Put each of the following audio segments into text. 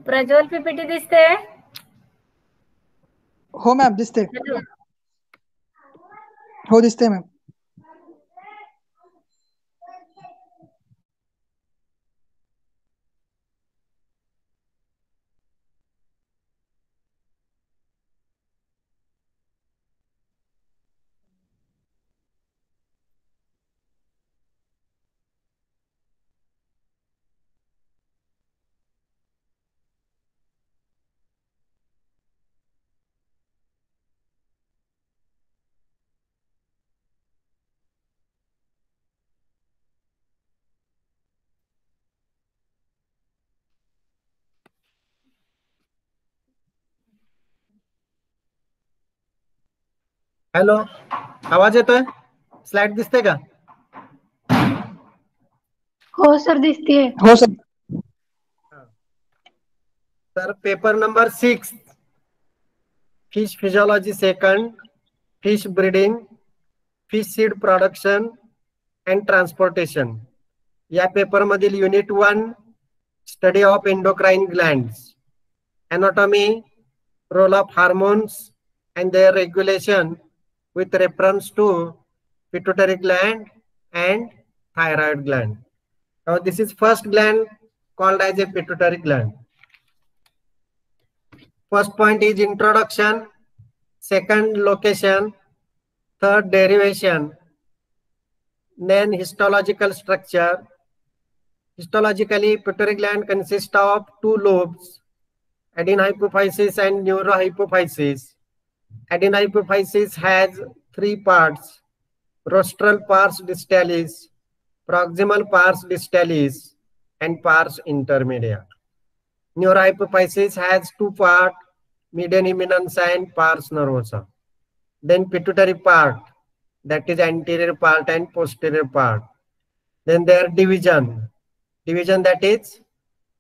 Prajwal PPT दिसते? हो ma'am दिसते. हो दिसते मॅम. हॅलो, आवाज येतोय? स्लाइड दिसते का? हो सर दिसतीये. हो सर. तर paper number 6, fish physiology second, fish breeding, fish seed production and transportation, या पेपर मधील unit 1 study of endocrine glands, anatomy, role of hormones and their regulation with reference to pituitary gland and thyroid gland. Now this is first gland called as a pituitary gland. First point is introduction, second location, third derivation, then histological structure. Histologically, pituitary gland consists of two lobes, adenyhypophysis and neurohypophysis. Adenyhypophysis has three parts: rostral pars distalis, proximal pars distalis, and pars intermedia. Neurohypophysis has two parts, median eminence and pars nervosa. Then pituitary part, that is anterior part and posterior part. Then their division that is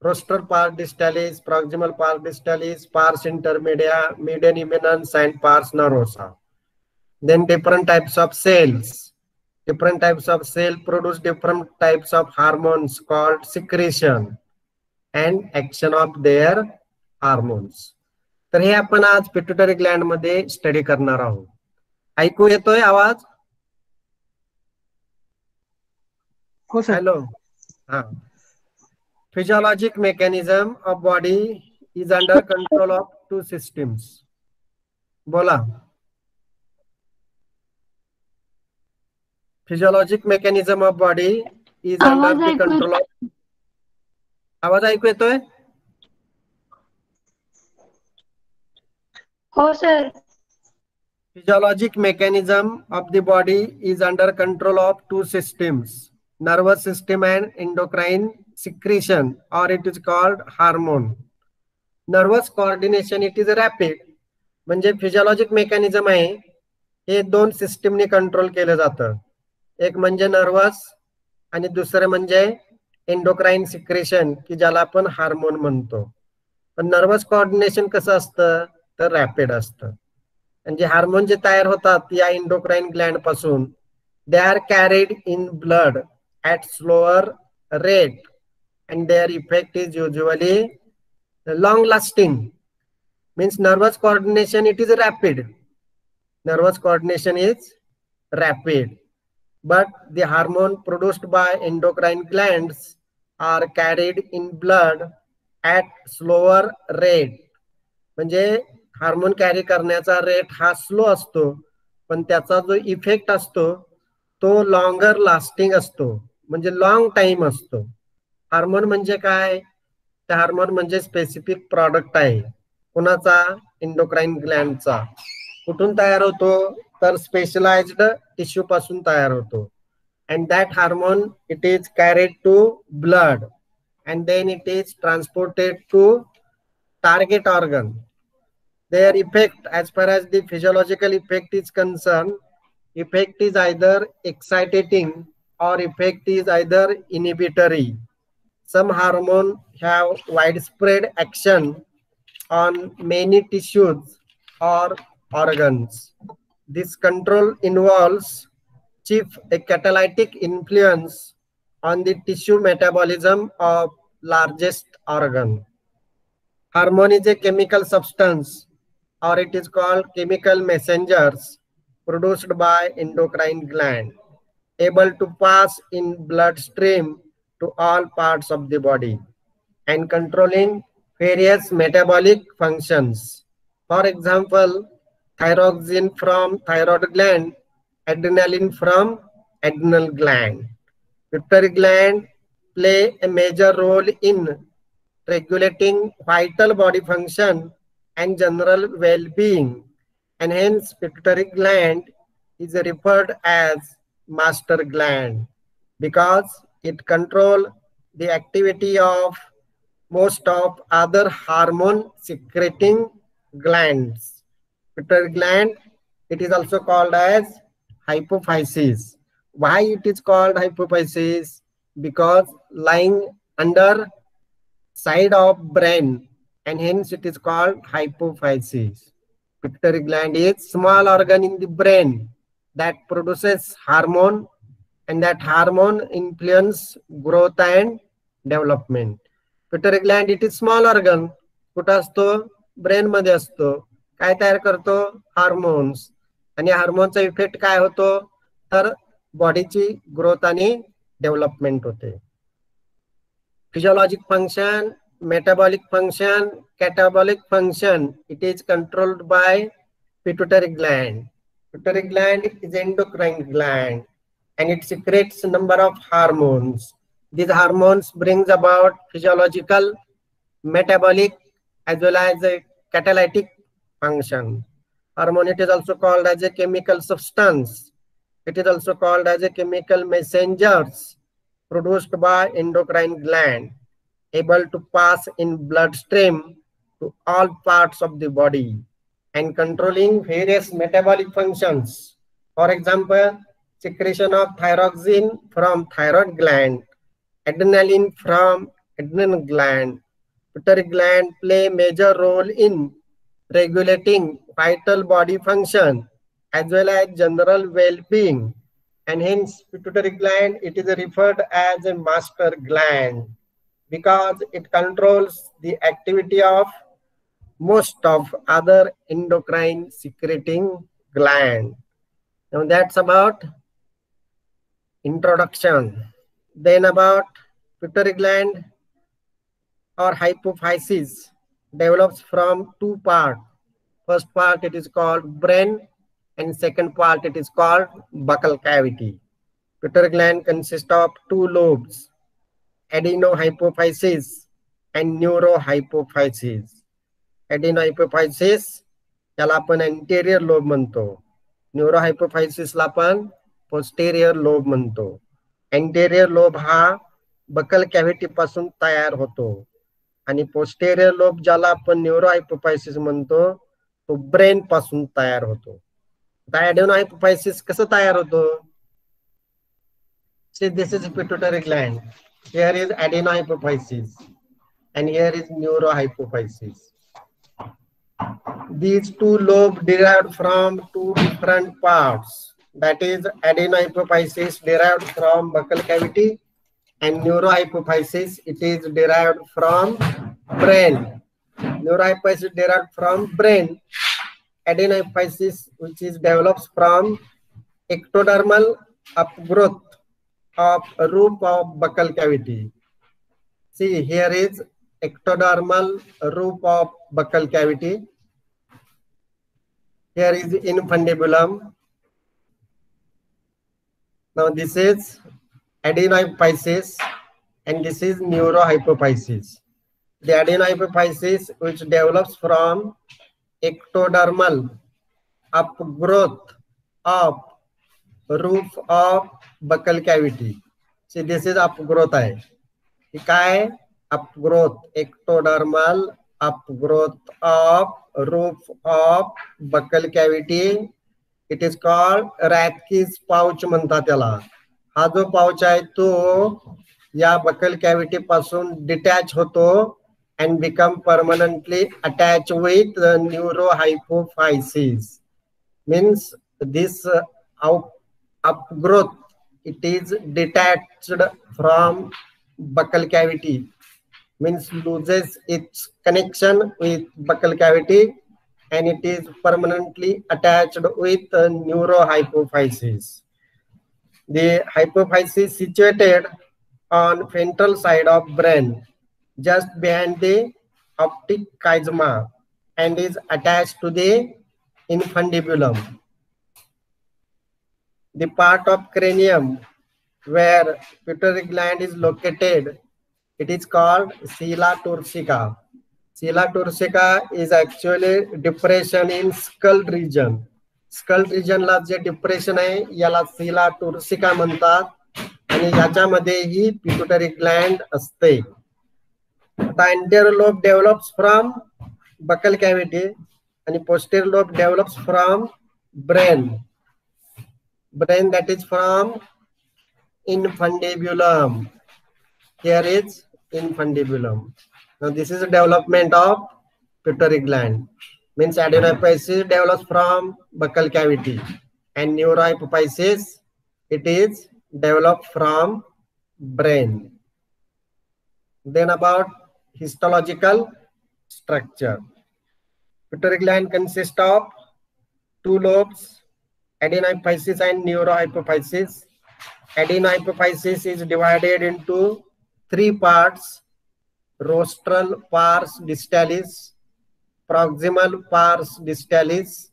rostral pars distalis, proximal pars distalis, pars intermedia, median eminence, and pars nervosa. Then different types of cells. Different types of cell produce different types of hormones called secretion and action of their hormones. तर हे आपण आज pituitary gland मध्ये study करणार आहोत. ऐकू येतोय आवाज? हो सर. हॅलो. हा. Physiologic mechanism of body is under control of two systems. बोला. Physiologic mechanism of body is under the control of. आवाज ऐकू येतोय? हो sir. Physiologic mechanism of the body is under control of two systems, nervous system and endocrine secretion, or it is called hormone. Nervous coordination, it is rapid. म्हणजे physiologic mechanism आहे हे दोन सिस्टीमने control केलं जातं. एक म्हणजे नर्वस आणि दुसरं म्हणजे एंडोक्राइन सिक्रेशन, की ज्याला आपण हार्मोन म्हणतो. पण नर्वस कोऑर्डिनेशन कसं असतं तर रॅपिड असतं. म्हणजे हार्मोन जे तयार होतात या एंडोक्राइन ग्लँड पासून, they are carried in blood at slower rate and their effect is usually long lasting. Means nervous coordination, it is rapid. Nervous coordination is rapid, but the hormone produced by endocrine glands are carried in blood at slower rate. म्हणजे hormone carry करण्याचा rate हा slow असतो, पण त्याचा जो effect असतो तो longer lasting असतो, म्हणजे लॉंग टाइम असतो. हार्मोन म्हणजे काय? हार्मोन म्हणजे स्पेसिफिक प्रॉडक्ट आहे. कुणाचा? एंडोक्राइन ग्लँडचा. कुठून तयार होतो तर स्पेशलाइज्ड टिश्यू पासून तयार होतो. And that hormone it is carried to blood and then it is transported to target organ. Their effect, as far as the physiological effect is concerned, effect is either exciting or effect is either inhibitory. some hormone have widespread action on many tissues or organs. This control involves chief a catalytic influence on the tissue metabolism of largest organ. Hormone is a chemical substance, or it is called chemical messengers produced by endocrine gland, able to pass in bloodstream to all parts of the body and controlling various metabolic functions. For example, thyroxine from thyroid gland, adrenaline from adrenal gland. Pituitary gland play a major role in regulating vital body function and general well-being, and hence pituitary gland is referred as master gland because it controls the activity of most of other hormone secreting glands. Pituitary gland, it is also called as hypophysis. Why it is called hypophysis? Because lying under side of brain, and hence it is called hypophysis. Pituitary gland is small organ in the brain that produces hormone, and that hormone influence growth and development. Pituitary gland it is small organ. कुठं असतो? Brain मध्ये असतो. काय तयार करतो? Hormones. आणि हार्मोनचा effect काय होतो? तर बॉडीची ग्रोथ आणि डेव्हलपमेंट होते. Physiologic function, metabolic function, catabolic function, it is controlled by pituitary gland. Pituitary gland is endocrine gland and it secretes a number of hormones. These hormones brings about physiological, metabolic as well as a catalytic function. Hormone, it is also called as a chemical substance. It is also called as a chemical messengers produced by endocrine gland, able to pass in bloodstream to all parts of the body and controlling various metabolic functions. For example, secretion of thyroxine from thyroid gland, adrenaline from adrenal gland. Pituitary gland play major role in regulating vital body function as well as general well-being, and hence pituitary gland it is referred as a master gland because it controls the activity of most of other endocrine secreting gland. Now that's about introduction. Then about pituitary gland or hypophysis develops from two parts. First part it is called brain and second part it is called buccal cavity. Pituitary gland consists of two lobes, adenohypophysis and neurohypophysis. Adenohypophysis त्याला आपण anterior lobe म्हणतो. Neurohypophysis ला आपण posterior lobe म्हणतो. Anterior lobe हा buccal cavity पासून तयार होतो आणि posterior lobe ज्याला आपण neurohypophysis म्हणतो तो brain पासून तयार होतो. Adenohypophysis कसं तयार होतो? See, this is pituitary gland. Here is adenohypophysis and here is neurohypophysis. These two lobes derived from two different parts. That is adenohypophysis derived from buccal cavity and neurohypophysis it is derived from brain. Neurohypophysis derived from brain. Adenohypophysis which is develops from ectodermal upgrowth of a roof of buccal cavity. See, here is ectodermal roof of buccal cavity. Here is infundibulum. Now this is adenohypophysis and this is neurohypophysis. The adenohypophysis which develops from ectodermal upgrowth of roof of buccal cavity. See, this is upgrowth आहे. हे काय? Upgrowth, ectodermal upgrowth of roof of buccal cavity. It is called Rathke's pouch म्हणतात त्याला. हा जो pouch आहे तो या बकल कॅव्हिटी पासून डिटॅच होतो and become permanently attached with the neurohypophysis. Means this upgrowth, it is detached from buccal cavity, means loses its connection with buccal cavity and it is permanently attached with neurohypophysis. The hypophysis situated on ventral side of brain, just behind the optic chiasma, and is attached to the infundibulum. The part of cranium where pituitary gland is located, it is called sella turcica. Sella turcica is actually depression in skull region. Skull region ला जे depression आहे याला sella turcica म्हणतात आणि याच्यामध्ये ही pituitary Gland असते. The anterior lobe develops from buccal cavity and posterior lobe develops from brain. Brain, that is from infundibulum. Here is infundibulum. Now this is a development of pituitary gland. Means adenohypophysis develops from buccal cavity and neurohypophysis, it is developed from brain. Then about histological structure. Pituitary gland consists of two lobes, adenohypophysis and neurohypophysis. Adenohypophysis is divided into three parts: rostral pars distalis, proximal pars distalis,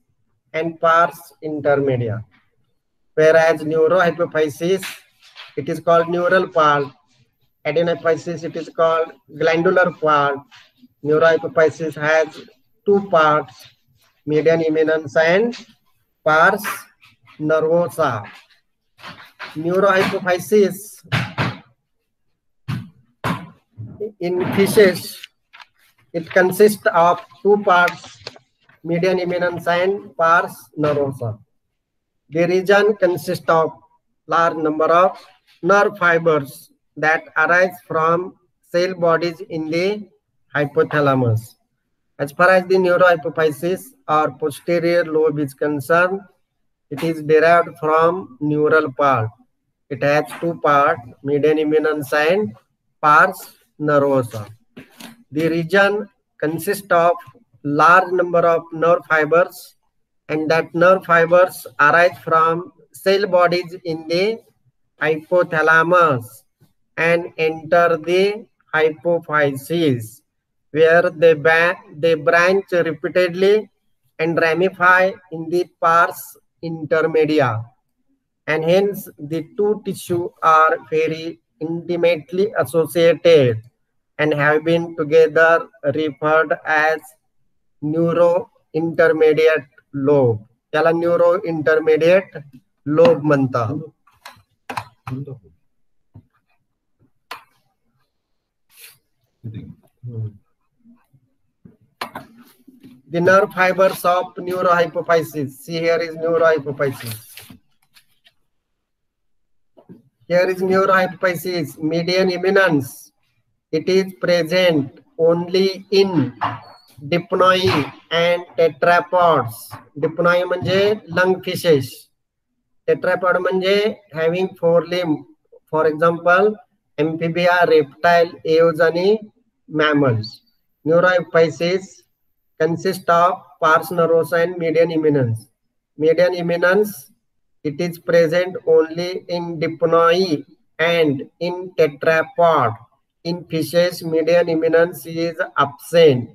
and pars intermedia. Whereas neurohypophysis, it is called neural part. Adenohypophysis, it is called glandular part. Neurohypophysis has two parts, median eminence and pars nervosa. Neurohypophysis in fishes, it consists of two parts, median eminence and pars nervosa. The region consists of large number of nerve fibers that arise from cell bodies in the hypothalamus. As far as the neurohypophysis or posterior lobe is concerned, it is derived from neural part. It has two parts, median eminence and pars nervosa. The region consists of large number of nerve fibers, and that nerve fibers arise from cell bodies in the hypothalamus and enter the hypophysis, where they branch repeatedly and ramify in the pars intermedia, and hence the two tissues are very intimately associated and have been together referred as neuro-intermediate lobe. त्याला neuro-intermediate lobe म्हणतात. The nerve fibers of neurohypophysis. See, here is neurohypophysis. Here is neurohypophysis, median eminence. It is present only in dipnoi and tetrapods. Dipnoi म्हणजे lungfishes. Tetrapod म्हणजे having four limb. For example, amphibia, reptile, eos आणि mammals. Neurohypophysis consists of pars nervosa and median eminence. Median eminence, it is present only in dipnoi and in tetrapod. In fishes, median eminence is absent.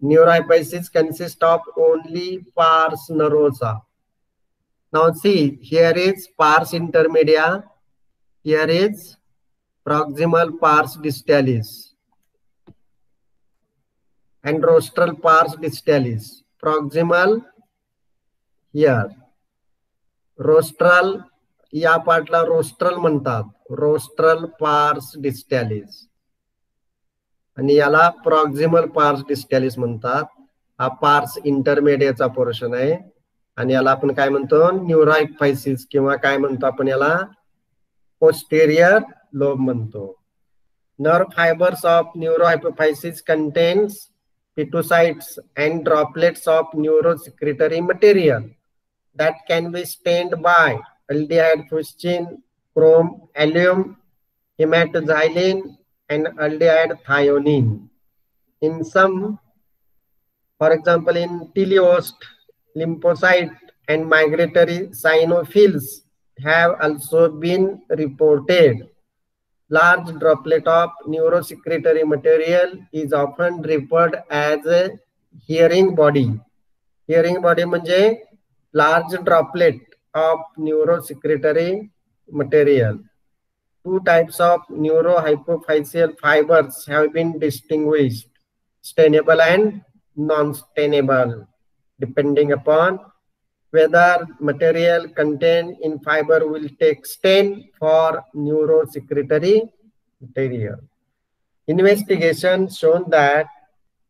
Neurohypophysis consists of only pars nervosa. Now see, here is pars intermedia, here is proximal pars distalis and rostral pars distalis. Proximal here, rostral या पार्टला rostral म्हणतात, rostral pars डिस्टॅलिस, आणि याला proximal पार्स डिस्टॅलिस म्हणतात. हा पार्स इंटरमेडिएटचा portion आहे आणि याला आपण काय म्हणतो, न्यूरोहायपॉफायसिस किंवा काय म्हणतो आपण याला पोस्टेरियर लोब म्हणतो. Nerve fibers of neurohypophysis contains pituocytes and droplets of neurosecretory material that can be stained by aldehyde fuchsin, chrome, alum, hematoxylin, and aldehyde thionin. In some, for example, in teleost, lymphocyte, and migratory cyanophils have also been reported. Large droplet of neurosecretory material is often referred as a hearing body. Hearing body म्हणजे large droplet of neurosecretory material. Two types of neurohypophyseal fibers have been distinguished: stainable and non-stainable, depending upon whether material contained in fiber will take stain for neurosecretory material. Investigation shown that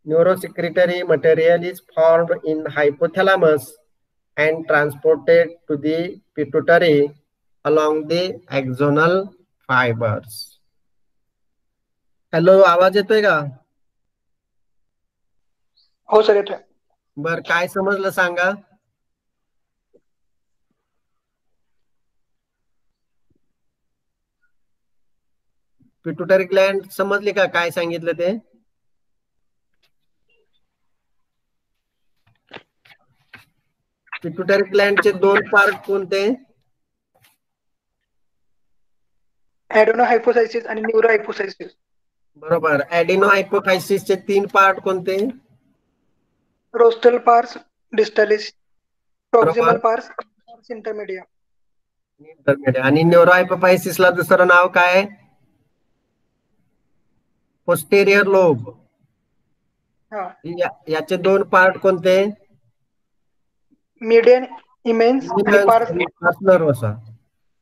neurosecretory material is formed in hypothalamus and transported to the pituitary along the axonal fibers. Hello, आवाज येतोय का? हो sir येतोय. बर, काय समजलं सांगा. Pituitary Gland समजली का, काय सांगितलं ते? पिट्युटरी ग्लँडचे दोन पार्ट कोणते? ऍडेनोहायपोसायसिस आणि न्यूरोहायपोसायसिस. बरोबर. ऍडेनोहायपोफायसिसचे तीन पार्ट कोणते? रोस्टल पार्स डिस्टलिस, प्रॉक्सिमल बरोबर. पार्स, इंटरमीडिया. आणि न्यूरोहायपोफायसिसला दुसरं नाव काय? Posterior lobe. हा, याचे दोन पार्ट कोणते? मीडियन इमेन्स आणि पार्स. नर्वसा.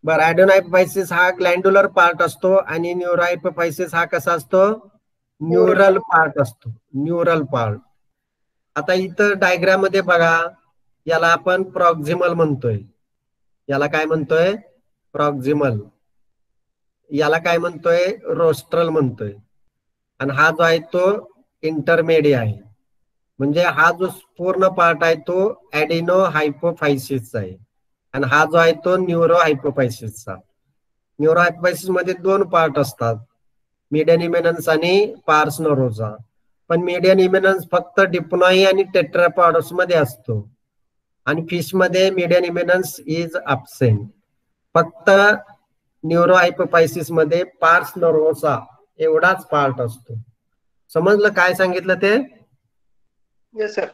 बरं, ऍडेनोहायपोफायसिस हा ग्लँड्युलर पार्ट असतो आणि न्यूरोहायपोफायसिस हा कसा असतो? न्यूरल पार्ट असतो. Neural part. आता इथं डायग्राम मध्ये बघा, याला आपण प्रॉक्झिमल म्हणतोय. याला काय म्हणतोय? प्रॉक्झिमल. याला काय म्हणतोय? रोस्ट्रल म्हणतोय. आणि हा जो आहे तो इंटरमेडिया आहे. म्हणजे हा जो पूर्ण पार्ट आहे तो ऍडेनोहायपोफायसिसचा आहे आणि हा जो आहे तो न्यूरोहायपोफायसिसचा. न्यूरोहायपोफायसिस मध्ये दोन पार्ट असतात, मीडियन इमेनन्स आणि पार्स नरोसा. पण मीडियन इमेनन्स फक्त डिप्नॉई आणि टेट्रापॉड्स मध्ये असतो आणि फिश मध्ये मीडियन इमेनन्स इज अब्सेंट. फक्त न्यूरोहायपोफायसिस मध्ये पार्स नरोसा एवढाच पार्ट असतो. समजलं काय सांगितलं ते? Yes sir.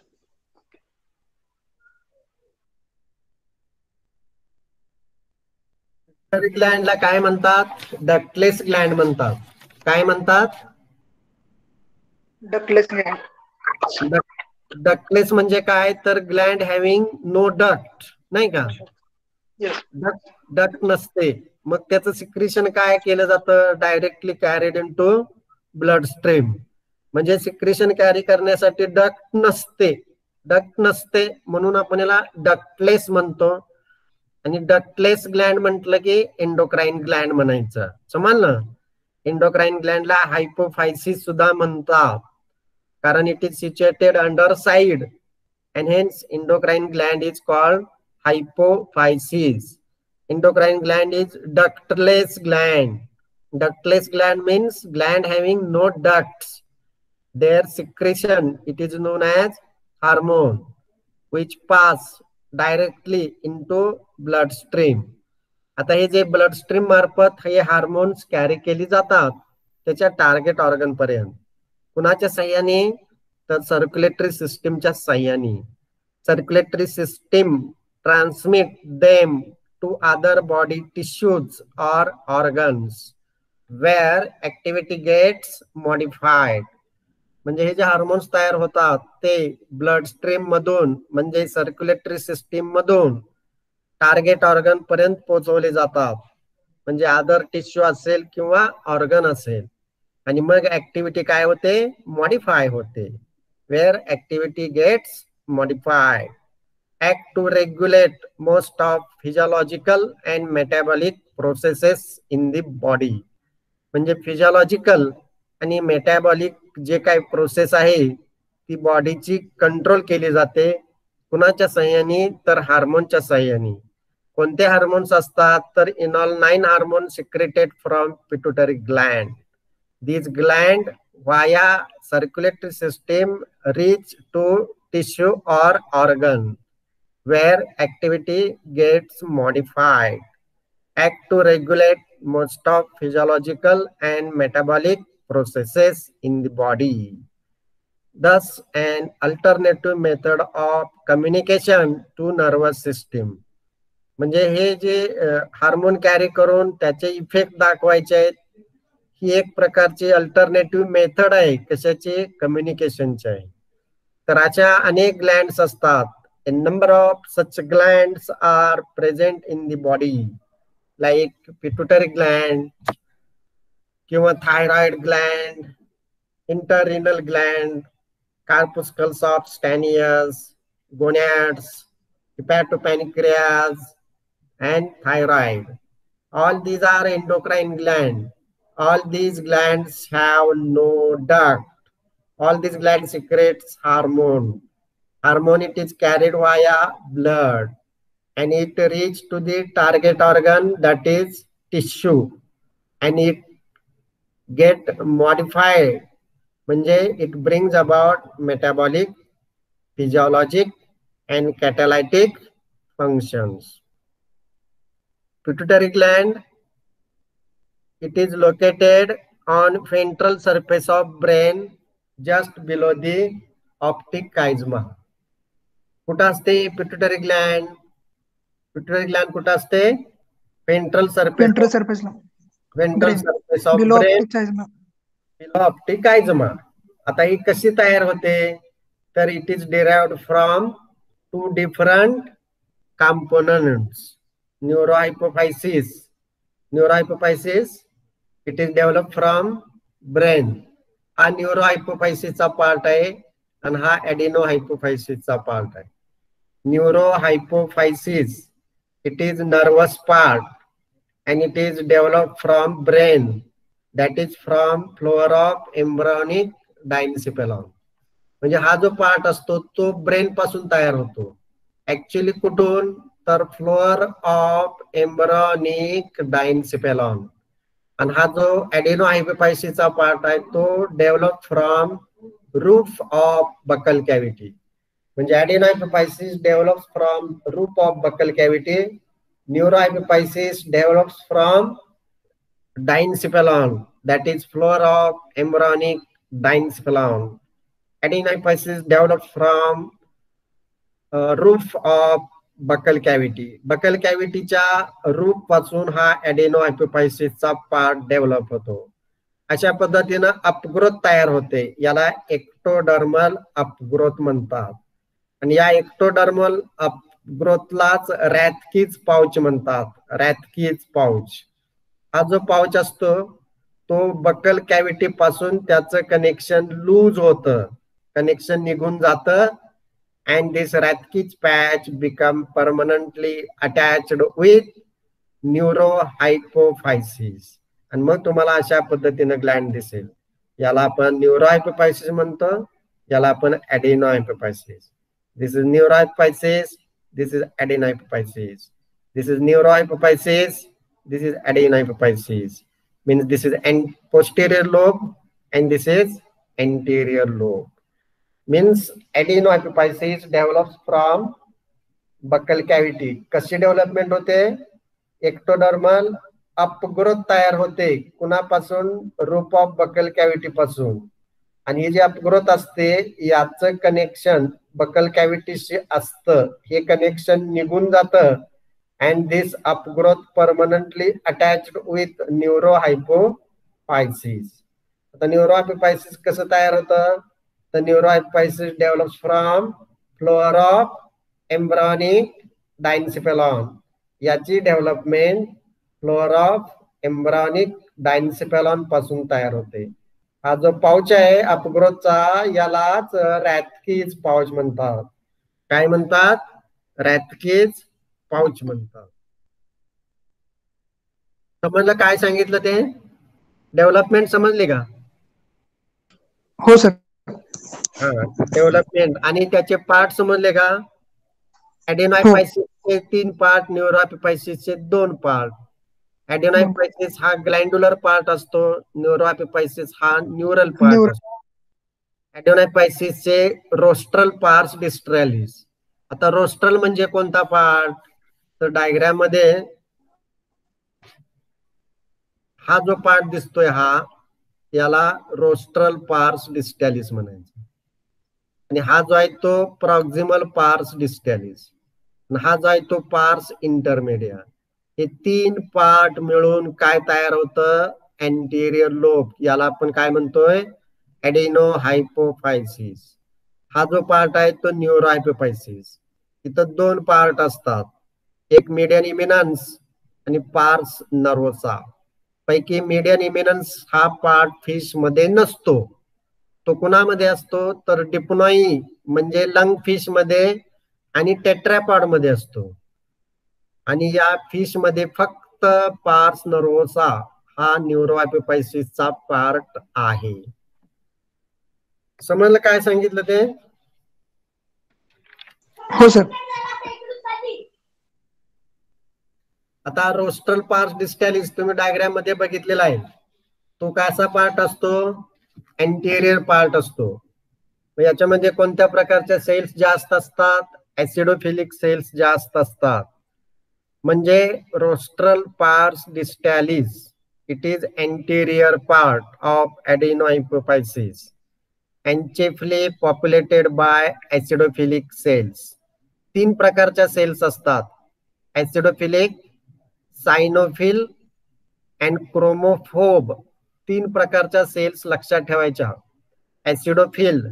ग्लँडला काय म्हणतात? डक्टलेस ग्लँड म्हणतात. काय म्हणतात? Ductless Gland. डक्टलेस म्हणजे काय? तर ग्लँड हॅव्हिंग नो डक्ट, नाही का? येस. डक्ट नसते. मग त्याचं सिक्रेशन काय केलं जातं? Directly carried into blood stream. म्हणजे सिक्रेशन कॅरी करण्यासाठी डक्ट नसते. डक्ट नसते म्हणून आपण याला डक्टलेस म्हणतो. आणि डक्टलेस ग्लँड म्हटलं की एंडोक्राइन ग्लँड म्हणायचं. समजलं? एंडोक्राइन ग्लँडला हायपोफायसिस सुद्धा म्हणतात, कारण it is situated under side and hence endocrine gland is called hypophysis. Endocrine gland is ductless gland. Ductless gland means gland having no ducts. Their secretion, it is known as hormone, which pass directly into bloodstream. आता हे जे bloodstream मार्फत हे hormones carry केली जातात त्याच्या target organ पर्यंत. कुणाच्या साह्याने? तर सर्क्युलेटरी सिस्टीमच्या साह्याने. Circulatory system transmit them to other body tissues और organs where activity gets modified. म्हणजे हे जे हार्मोन्स तयार होतात ते ब्लड स्ट्रीम मधून म्हणजे सर्क्युलेटरी सिस्टीम मधून टार्गेट ऑर्गन पर्यंत पोहोचवले जातात, म्हणजे अदर टिश्यू असेल किंवा ऑर्गन असेल. आणि मग ऍक्टिव्हिटी काय होते? मॉडिफाय होते. Where activity gets modified, act to regulate most of physiological and metabolic processes in the body. म्हणजे फिजिओलॉजिकल आणि मेटाबॉलिक जे काही प्रोसेस आहे ती बॉडीची कंट्रोल केली जाते. कुणाच्या सहाय्याने? तर हार्मोनच्या सहाय्याने. कोणते हार्मोन्स असतात? तर इनॉल 9 hormone secreted from pituitary Gland. These gland via circulatory system reach to tissue or organ where activity gets modified, act to regulate most of physiological and metabolic processes in the body. Thus, an alternative method of communication to nervous system. म्हणजे हे जे hormone carry करून त्याचे effect दाखवायचे आहेत, ही एक प्रकारची alternative method आहे. कशाची? कम्युनिकेशनची आहे. तर अशा अनेक ग्लँड्स असतात. A number of such glands are present in the body, like pituitary gland किंवा thyroid gland, interrenal gland, corpuscles of Stennius, gonads, hepatopancreas, and thyroid. All these are endocrine glands. All these glands have no duct. All these glands secretes hormone. Hormone, it is carried via blood and it reach to the target organ, that is tissue, and it get modified. म्हणजे it brings about metabolic, physiologic and catalytic functions. Pituitary gland, it is located on ventral surface of brain just below the optic chiasma. कुठं असते pituitary Gland? Pituitary gland कुठं असते? Ventral Ventral surface, surface ला. Ventral Brain. Surface of Below brain, optic chiasma. Below optic chiasma. आता ही कशी तयार होते? तर it is derived from 2 different components. Neurohypophysis. Neurohypophysis, it is developed from brain. हा न्यूरोहायपोफायसिसचा पार्ट आहे आणि हा ॲडिनोहायपोफायसिसचा पार्ट आहे. Neurohypophysis, it is nervous part and it is developed from brain, that is from floor of embryonic diencephalon. म्हणजे हा जो part असतो तो ब्रेन पासून तयार होतो. ऍक्च्युअली कुठून? तर फ्लोअर ऑफ एम्ब्रियोनिक डायन्सेफेलॉन. आणि हा जो ॲडिनोहायपोफायसिसचा पार्ट आहे तो develop from roof of buccal cavity. म्हणजे adenohypophysis develops from roof of buccal cavity. Neurohypophysis develops from diencephalon, that is floor of embryonic diencephalon. Adenomyosis develops from roof of buccal cavity. Buccal cavity च्या roof पासून हा ॲडिनोहायपोफायसिसचा part develop होतो. अशा पद्धतीनं अपग्रोथ तयार होते. याला एक्टोडर्मल अपग्रोथ म्हणतात. आणि या एक्टोडर्मल अपग्रोथलाच रॅथकीज पाउच म्हणतात. रॅथकीज पाउच. हा जो पाउच असतो तो बकल कॅव्हिटी पासून त्याचं कनेक्शन लूज होतं, कनेक्शन निघून जातं. and this Rathke's patch become permanently attached with neurohypophysis. आणि मग तुम्हाला अशा पद्धतीनं ग्लँड दिसेल. याला आपण न्यूरोहायपोफायसिस म्हणतो, याला आपण adenohypophysis. This is neurohypophysis, this is adenohypophysis. This is neurohypophysis, this is adenomyosis. Means this is posterior lobe and this is anterior lobe. Means adenomyosis develops from buccal cavity. कशी डेव्हलपमेंट होते? Ectodermal अपग्रोथ तयार होते. कुणापासून? Roof of buccal cavity पासून. आणि हे जे अपग्रोथ असते याचं कनेक्शन बकल कॅव्हिटीशी असतं. हे कनेक्शन निघून जातं. And this upgrowth permanently attached with neurohypophysis. आता neurohypophysis कसं तयार होतं? तर neurohypophysis develops from floor of embryonic diencephalon. याची डेव्हलपमेंट फ्लोअर ऑफ एम्ब्रियोनिक डायन्सेफेलॉन पासून तयार होते. हा जो पाउच आहे अपग्रोथचा यालाच रॅथकीज पाउच म्हणतात. काय म्हणतात? रॅथकीज पाउच म्हणतात. समजलं काय सांगितलं ते? डेव्हलपमेंट समजली का? हो सर. हा, डेव्हलपमेंट. आणि त्याचे पार्ट समजले का? हो. ऍडेनोसाइटसचे 3 पार्ट, न्यूरोएपिफायसिसचे 2 पार्ट. ऍडेनोसाइटिस हा ग्लँड्युलर पार्ट असतो, न्यूरोएपिफायसिस हा न्यूरल पार्ट असतो. ऍडेनोसाइटिसचे रोस्ट्रल पार्स डिस्ट्रॅलिस. आता रोस्ट्रल म्हणजे कोणता पार्ट? तर डायग्राम मध्ये हा जो पार्ट दिसतोय हा, याला रोस्ट्रल पार्स डिस्टॅलिस म्हणायचं. आणि हा जो आहे तो प्रॉक्सिमल पार्स डिस्टॅलिस. हा जो आहे तो पार्स इंटरमेडिया. हे 3 पार्ट मिळून काय तयार होतं? Anterior lobe. याला आपण काय म्हणतोय? ऍडेनो हायपोफायसिस. हा जो पार्ट आहे तो न्यूरोहायपोफायसिस. इथं 2 पार्ट असतात, एक मीडियन इमिनन्स आणि पार्स नर्वोसा. पैकी मीडियन इमिनन्स हा पार्ट फिश मध्ये नसतो. तो कुणामध्ये असतो? तर डिप्नॉई म्हणजे लंग फिश मध्ये आणि टेट्रापॉड मध्ये असतो. आणि या फिश मध्ये फक्त पार्स नर्वोसा हा न्यूरोएपिफायसिसचा पार्ट आहे. समजलं काय सांगितलं ते? हो सर. आता रोस्ट्रल पार्स डिस्टॅलिस तुम्ही डायग्राम मध्ये बघितलेला आहे. तो कसा पार्ट असतो? अँटेरियर पार्ट असतो. याच्यामध्ये कोणत्या प्रकारच्या सेल्स जास्त असतात? ऍसिडोफिलिक सेल्स जास्त असतात. म्हणजे rostral pars distalis it is anterior part of adenohypophysis and chiefly populated by acidophilic cells. 3 प्रकारच्या सेल्स असतात, ऍसिडोफिलिक, सायनोफिल अँड क्रोमोफोब. 3 प्रकारच्या सेल्स लक्षात ठेवायच्या, acidophil,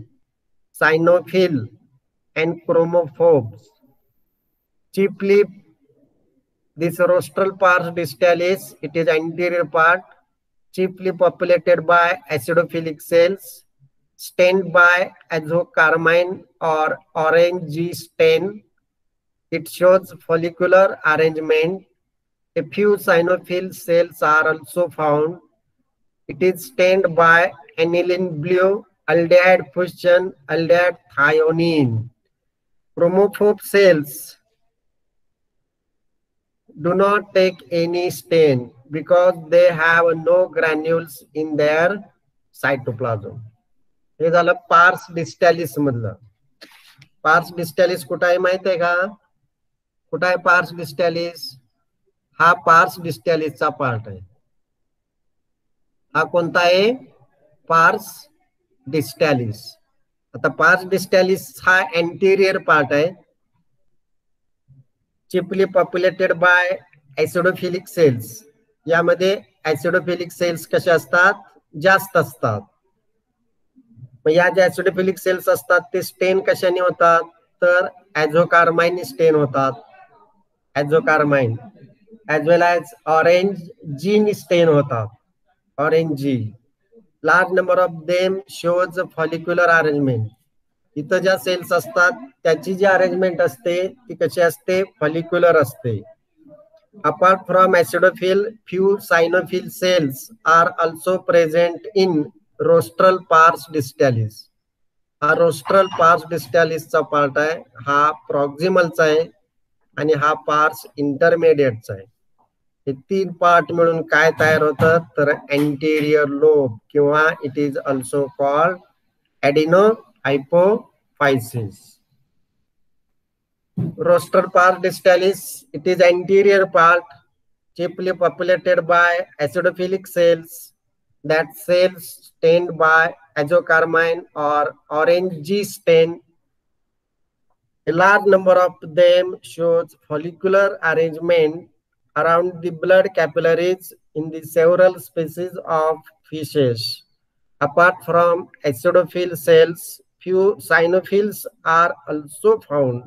cyanophil and chromophobe. Chiefly this rostral pars distalis, it is anterior part, chiefly populated by acidophilic cells, stained by azocarmine or orange stain. It shows follicular arrangement. A few cyanophil cells are also found. It is stained by aniline blue, aldehyde fusion, aldehyde thionine. Chromophobe cells do not take any stain because they have no granules in their cytoplasm. हे झालं पार्स डिस्टॅलिस मधलं. पार्स डिस्टॅलिस कुठं आहे माहित आहे का? कुठं आहे पार्स डिस्टॅलिस? हा पार्स डिस्टॅलिसचा पार्ट आहे. हा कोणता आहे? पार्स डिस्टॅलिस. आता पार्स डिस्टॅलिस हा अँटेरियर पार्ट आहे, चिपली पॉप्युलेटेड बाय ऍसिडोफिलिक सेल्स. यामध्ये ऍसिडोफिलिक सेल्स कशा असतात? जास्त असतात. मग या ज्या ऍसिडोफिलिक सेल्स असतात ते स्टेन कशाने होतात? तर ऍझोकार्माइन स्टेन होतात. Azocarmine as well as orange G stain होतात. Orange G. Large number of them shows follicular arrangement. इथं ज्या सेल्स असतात त्याची जी अरेंजमेंट असते ती कशी असते? फॉलिक्युलर असते. Apart from acidophil, few cyanophil cells are also present in rostral pars distalis. हा रोस्ट्रल पार्स डिस्टॅलिसचा पार्ट आहे, हा प्रॉक्सिमलचा आहे आणि हा पार्स इंटरमेडिएटचा आहे. हे 3 पार्ट मिळून काय तयार होतं? तर अँटेरियर लोब किंवा it is also called adeno hypophysis. Rostral pars distalis, it is anterior part, chiefly populated by acidophilic cells. That cells stained by azocarmine or orange stain. A large number of them shows follicular arrangement around the blood capillaries in the several species of fishes. Apart from acidophil cells, few cyanophils are also found.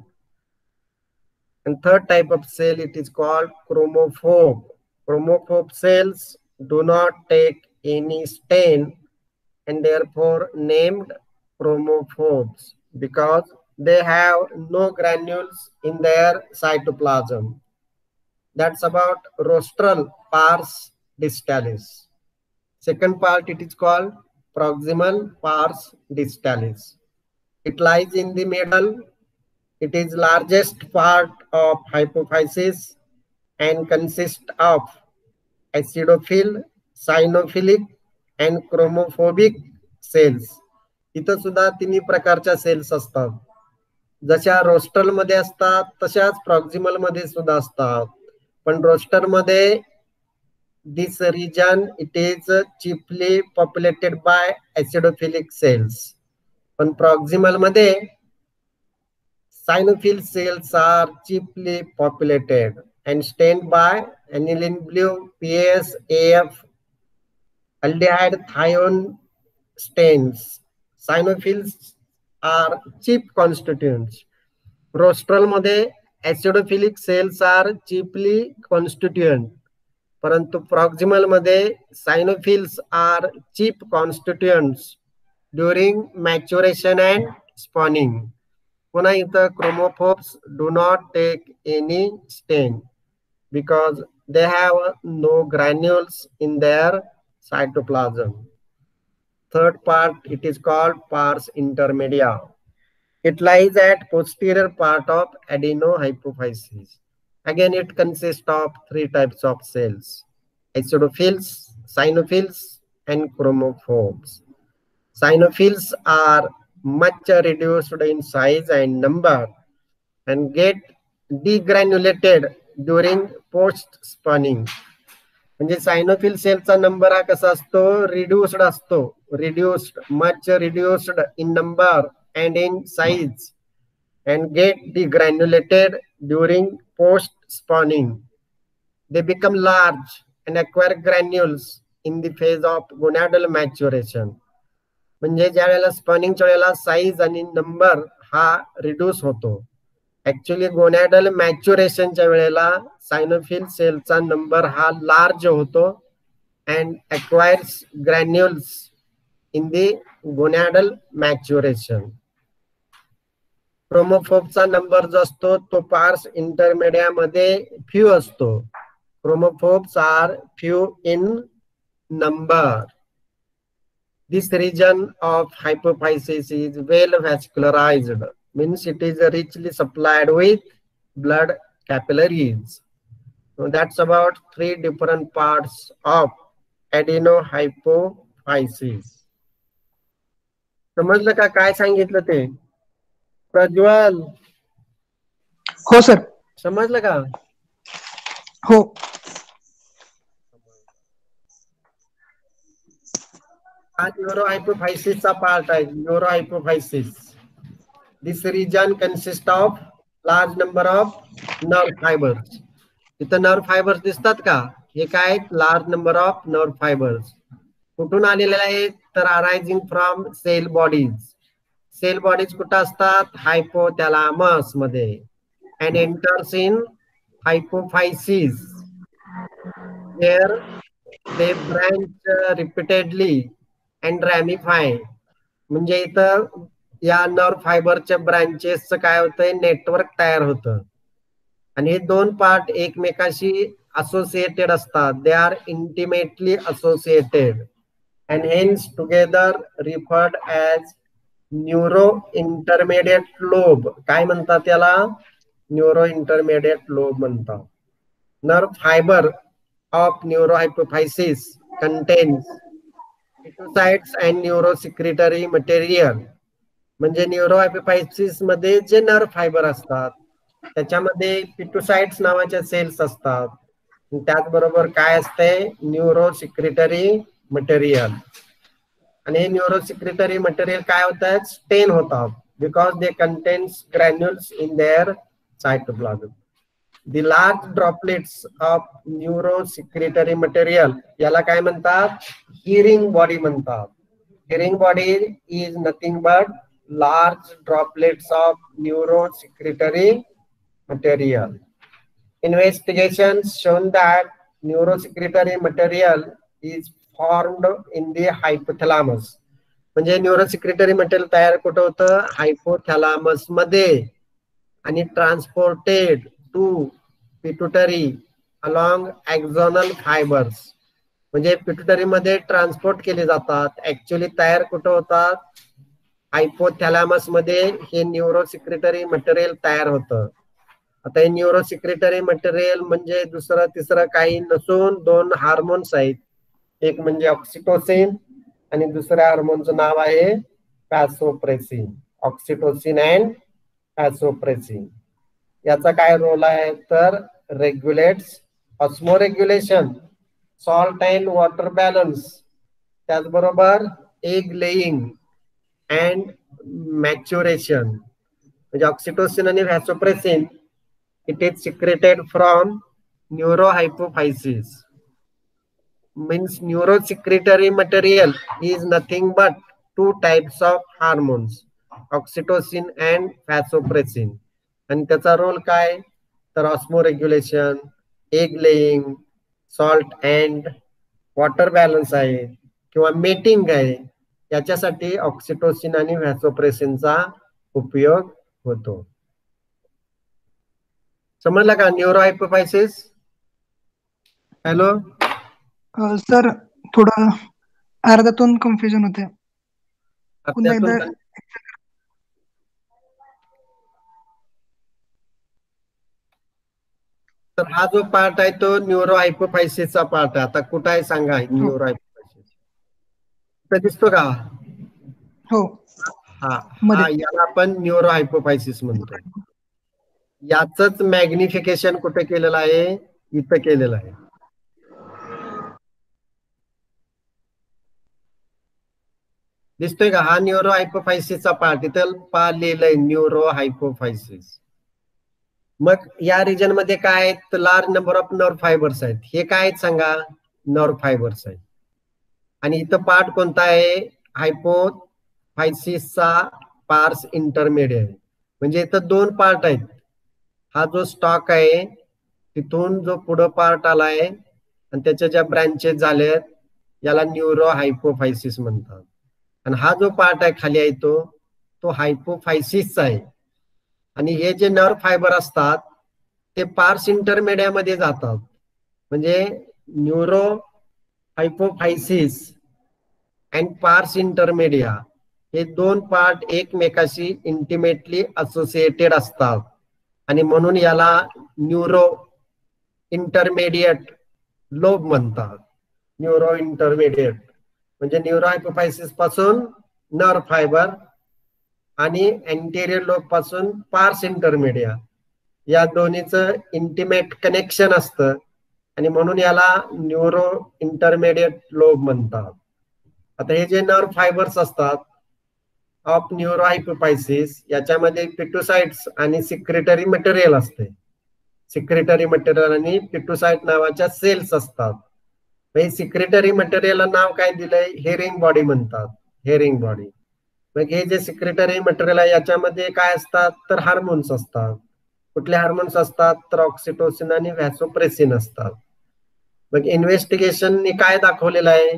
And third type of cell, it is called chromophobe. Chromophobe cells do not take any stain and therefore named chromophobes because they have no granules in their cytoplasm. That's about rostral pars distalis. Second part, it is called proximal pars distalis. It lies in the middle. It is largest part of hypophysis and consists of acidophil, cyanophilic and chromophobic cells. इथं सुद्धा तिन्ही प्रकारच्या cells असतात. जशा रोस्टल मध्ये असतात तशाच proximal मध्ये सुद्धा असतात. पण रोस्टर मध्ये this region it is chiefly populated by acidophilic cells. पण proximal मध्ये cyanophil cells are chiefly populated and stained by aniline blue, PAS, AF, aldehyde thione stains. Cyanophils are chief constituents. Rostral मध्ये acidophilic cells are chiefly constituent. परंतु proximal मध्ये cyanophils are chief constituents during maturation and spawning. पुन्हा इथं chromophobes do not take any stain because they have no granules in their cytoplasm. Third part, it is called pars intermedia. It lies at posterior part of adenohypophysis. Again, it consists of three types of cells: acidophils, cyanophils, and chromophobes. Cyanophils are much reduced in size and number and get degranulated during post spawning. म्हणजे सायनोफिल सेलचा number हा कसा असतो? Reduced असतो. Reduced, much reduced in number and in size and get degranulated during post spawning. They become large and acquire granules in the phase of gonadal maturation. म्हणजे ज्या वेळेला स्पॉनिंगच्या वेळेला साईज आणि नंबर हा रिड्यूस होतो. ऍक्च्युअली गोनॅडल मॅच्युरेशनच्या वेळेला cyanophil सेलचा नंबर हा लार्ज होतो and acquires granules in the gonadal maturation. क्रोमोफोबचा नंबर जो असतो तो पार्स इंटरमेडिया मध्ये फ्यू असतो. Chromophobes are few in number. This region of hypophysis is well vascularized, means it is richly supplied with blood capillaries. So that's about three different parts of adenohypophysis. समजलं का काय सांगितलं ते? प्रज्वल, हो sir. समजलं का? हो. हा न्यूरोहायपोफायसिसचा पार्ट आहे. Neurohypophysis. This region consist of large number of nerve fibres. इथं नर्व फायबर्स दिसतात का? हे काय? Large number of nerve fibres. कुठून आलेले आहेत? तर arising from cell bodies. Cell bodies कुठं असतात? हायपोथॅलामस मध्ये. And enters in hypophysis where they branch repeatedly and ramify. म्हणजे इथं या नर्व फायबरच्या ब्रांचेसचं काय होतंय? नेटवर्क तयार होतं आणि हे दोन पार्ट एकमेकाशी असोसिएटेड असतात. They are intimately associated and hence together referred as neuro intermediate lobe. काय म्हणतात त्याला? न्यूरो इंटरमिडिएट लोब म्हणतात. Nerve fibre of neurohypophysis contains pituicytes and neurosecretory material. म्हणजे न्यूरोहायपोफायसिस मध्ये जे नर्व फायबर असतात त्याच्यामध्ये पिटोसाइट्स नावाच्या सेल्स असतात. त्याचबरोबर काय असते? Neurosecretory material. आणि हे न्यूरोसिक्रेटरी मटेरियल काय होतात? स्टेन होतात because they contains granules in their cytoplasm. The large droplets of neurosecretory material याला काय म्हणतात? hearing body म्हणतात. Hearing body is nothing but large droplets of neurosecretory material. Investigations shown that neurosecretory material is formed in the hypothalamus. म्हणजे neurosecretory material तयार कुठं होतं? Hypothalamus मध्ये. आणि transported to pituitary along axonal fibers. म्हणजे pituitary मध्ये transport केले जातात. ऍक्च्युअली तयार कुठं होतात? हायपोथॅलॅमस मध्ये हे न्यूरो सिक्रेटरी मटेरियल तयार होतं. आता हे न्यूरो सिक्रेटरी मटेरियल म्हणजे दुसरं तिसरं काही नसून दोन हार्मोन्स आहेत. एक म्हणजे ऑक्सिटोसिन आणि दुसऱ्या हार्मोनचं नाव आहे व्हॅसोप्रेसिन. Oxytocin and व्हॅसोप्रेसिन. याचा काय रोल आहे तर regulates osmoregulation, salt and water balance, त्याचबरोबर एग लेईंग अँड मॅच्युरेशन. म्हणजे ऑक्सिटोसिन आणि vasopressin it is secreted from neurohypophysis. means neurosecretory material is nothing but two types of hormones, oxytocin and vasopressin. आणि त्याचा role काय तर osmoregulation, egg laying, salt and water balance आहे किंवा mating आहे. याच्यासाठी ऑक्सिटोसिन आणि व्हॅसोप्रेसिनचा उपयोग होतो. समजलं का न्यूरो हायपोफायसिस? हॅलो सर थोडं अर्ध्यातून कन्फ्युजन होते. पुन्हा एकदा तर हा जो पार्ट आहे तो न्यूरो हायपोफायसिसचा पार्ट आहे. आता कुठं आहे सांगा न्यूरो हायपोफायसिस? दिसतो का? हो हा हा याला आपण न्यूरो हायपोफायसिस म्हणतो. याच मॅग्निफिकेशन कुठे केलेलं आहे? इथं केलेलं आहे. दिसतोय का? हा न्यूरो हायपोफायसिसचा पार्ट इथं लिहिलंय न्यूरो हायपोफायसिस. मग या रिजन मध्ये काय आहेत? Large number of nerve fibres आहेत. हे काय आहेत सांगा? नर्व फायबर्स आहेत. आणि इथं पार्ट कोणता आहे? हायपोफायसिसचा पार्स इंटरमिडिएट. म्हणजे इथं दोन पार्ट आहेत. हा जो स्टॉक आहे तिथून जो पुढं पार्ट आलाय आणि त्याच्या ज्या ब्रँचेस झालेत याला न्यूरो हायपोफायसिस म्हणतात. आणि हा जो पार्ट आहे खाली आहे तो हायपोफायसिसचा आहे. आणि हे जे नर्व फायबर असतात ते पार्स इंटरमेडियामध्ये जातात. म्हणजे न्यूरो हायपोफायसिस अँड पार्स इंटरमेडिया हे दोन पार्ट एकमेकाशी इंटिमेटली असोसिएटेड असतात. आणि म्हणून याला न्यूरो इंटरमेडिएट लोब म्हणतात. न्यूरो इंटरमेडिएट म्हणजे न्यूरो हायपोफायसिस पासून नर्व फायबर आणि अँटेरियर लोब पासून पार्स इंटरमेडिया या दोन्हीचं इंटिमेट कनेक्शन असतं आणि म्हणून याला न्यूरो इंटरमेडिएट लोब म्हणतात. आता हे जे नर्व फायबर्स असतात ऑफ न्यूरो हायपोफायसिस याच्यामध्ये पिट्युसाइट्स आणि सिक्रेटरी मटेरियल असते. सिक्रेटरी मटेरियल आणि पिट्युसाइट नावाच्या सेल्स असतात. हे सिक्रेटरी मटेरियलला नाव काय दिलंय? हेरिंग बॉडी म्हणतात. Herring body. मग हे जे सिक्रेटरी मटेरियल आहे याच्यामध्ये काय असतात तर हार्मोन्स असतात. कुठले हार्मोन्स असतात तर ऑक्सिटोसिन आणि व्हॅसोप्रेसिन असतात. मग इन्व्हेस्टिगेशनने काय दाखवलेलं आहे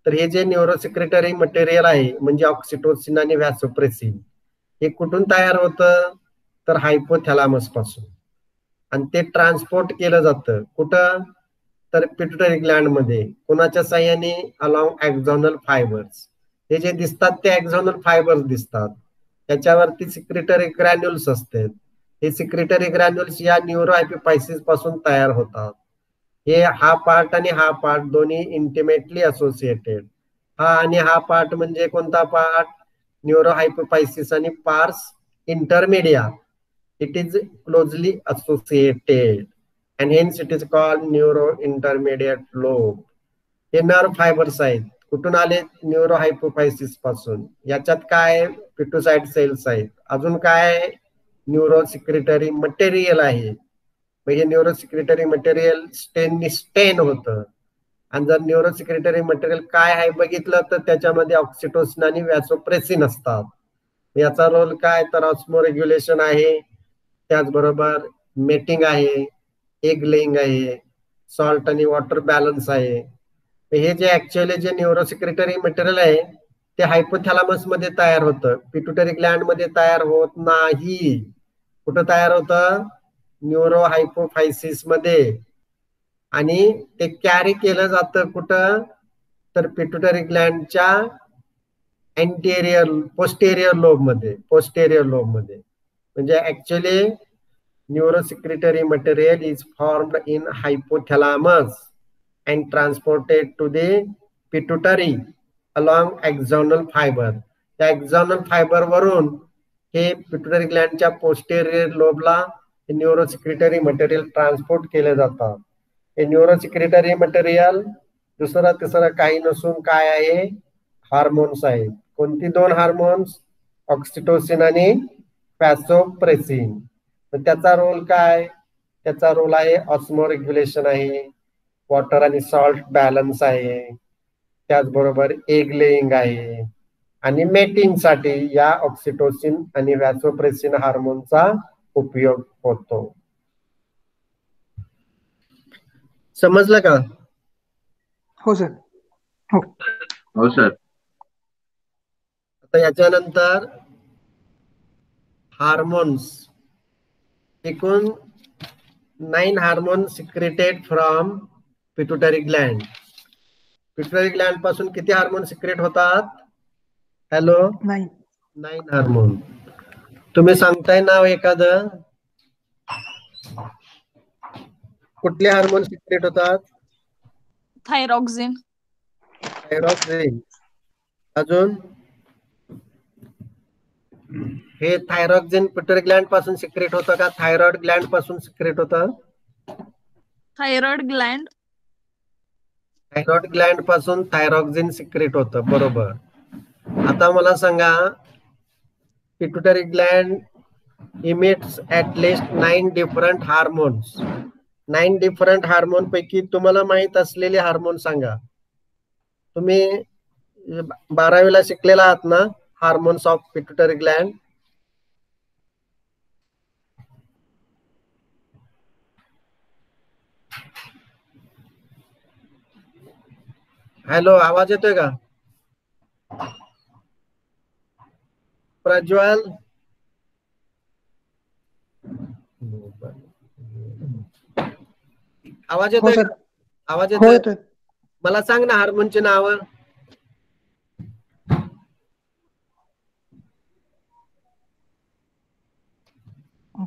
तर हे जे न्यूरोसिक्रेटरी मटेरियल आहे म्हणजे ऑक्सिटोसिन आणि व्हॅसोप्रेसिन हे कुठून तयार होतं तर हायपोथॅलॅमस पासून. आणि ते ट्रान्सपोर्ट केलं जातं कुठं तर पिट्युटरी ग्लँड मध्ये. कोणाच्या साह्याने? Along axonal fibres. हे जे दिसतात ते एक्झॉनल फायबर्स दिसतात. त्याच्यावरती सिक्रेटरी ग्रॅन्युल्स असतात. हे सिक्रेटरी ग्रॅन्युल्स या न्यूरो हायपोफायसिस पासून तयार होतात. हे हा पार्ट आणि हा पार्ट दोन्ही इंटिमेटली असोसिएटेड. हा आणि हा पार्ट म्हणजे कोणता पार्ट? न्यूरो हायपोफायसिस आणि pars intermedia. It is closely associated and hence it is called neuro intermediate lobe. हे नर्व फायबर्स आहेत. कुठून आले? न्यूरो हायपोफायसिस पासून. याच्यात काय? पिट्युसाइट सेल्स आहेत. अजून काय? न्यूरो सिक्रेटरी मटेरियल आहे. म्हणजे न्यूरो सिक्रेटरी मटेरियल स्टेन होतं. आणि जर न्यूरो सिक्रेटरी मटेरियल काय आहे बघितलं तर त्याच्यामध्ये ऑक्सिटोसिन आणि व्हॅसोप्रेसिन असतात. याचा रोल काय तर ऑस्मोरेग्युलेशन आहे, त्याचबरोबर मेटिंग आहे, एग लेईंग आहे, सॉल्ट आणि वॉटर बॅलन्स आहे. हे जे ऍक्च्युअली जे न्यूरोसिक्रेटरी मटेरियल आहे ते हायपोथॅलॅमस मध्ये तयार होतं. पिट्युटरी ग्लँड मध्ये तयार होत नाही. कुठं तयार होतं? न्यूरो हायपोफायसिस मध्ये. आणि ते कॅरी केलं जातं कुठं, तर पिट्युटरी ग्लँडच्या पोस्टेरियर लोब मध्ये म्हणजे actually neurosecretory material is formed in hypothalamus and transported to the pituitary along axonal fibre. त्या एक्झॉनल फायबर वरून हे पिट्युटरी ग्लँडच्या पोस्टेरियर लोबला न्यूरोसिक्रेटरी मटेरियल ट्रान्सपोर्ट केले जातात. हे न्यूरोसिक्रेटरी मटेरियल दुसरं तिसरं काही नसून काय आहे, हार्मोन्स आहेत. कोणती 2 हार्मोन्स, ऑक्सिटोसिन आणि व्हॅसोप्रेसिन. त्याचा रोल काय, त्याचा रोल आहे ऑस्मो रेग्युलेशन आहे, वॉटर आणि सॉल्ट बॅलन्स आहे, त्याचबरोबर एग लेईंग आहे आणि मेटिंग साठी या ऑक्सिटोसिन आणि व्हॅसोप्रेसिन हार्मोनचा उपयोग होतो. समजलं का? हो सर. हो. हो सर. आता याच्यानंतर हार्मोन्स. एकूण 9 hormones secreted from pituitary Gland. Pituitary gland पासून किती हार्मोन सिक्रेट होतात? Hello, 9 hormone. तुम्ही सांगताय नाव एखादं, कुठले हार्मोन सिक्रेट होतात? थायरॉक्सिन. अजून हे थायरॉक्सिन पिट्युटरी ग्लँड पासून सिक्रेट होतं का थायरॉइड ग्लँड पासून सिक्रेट होतं? थायरॉइड ग्लँड पासून थायरॉक्सिन सिक्रेट होतं, बरोबर. आता मला सांगा, pituitary Gland emits at least 9 different hormones. 9 different hormone पैकी तुम्हाला माहित असलेले हार्मोन सांगा. तुम्ही 12वीला शिकलेला आहात ना, hormones of pituitary Gland? Hello, आवाज येतोय का? प्रज्वल, आवाज हो येतोय? सर. आवाज हो येतोय? येतोय. मला सांग ना हार्मोनचे नाव.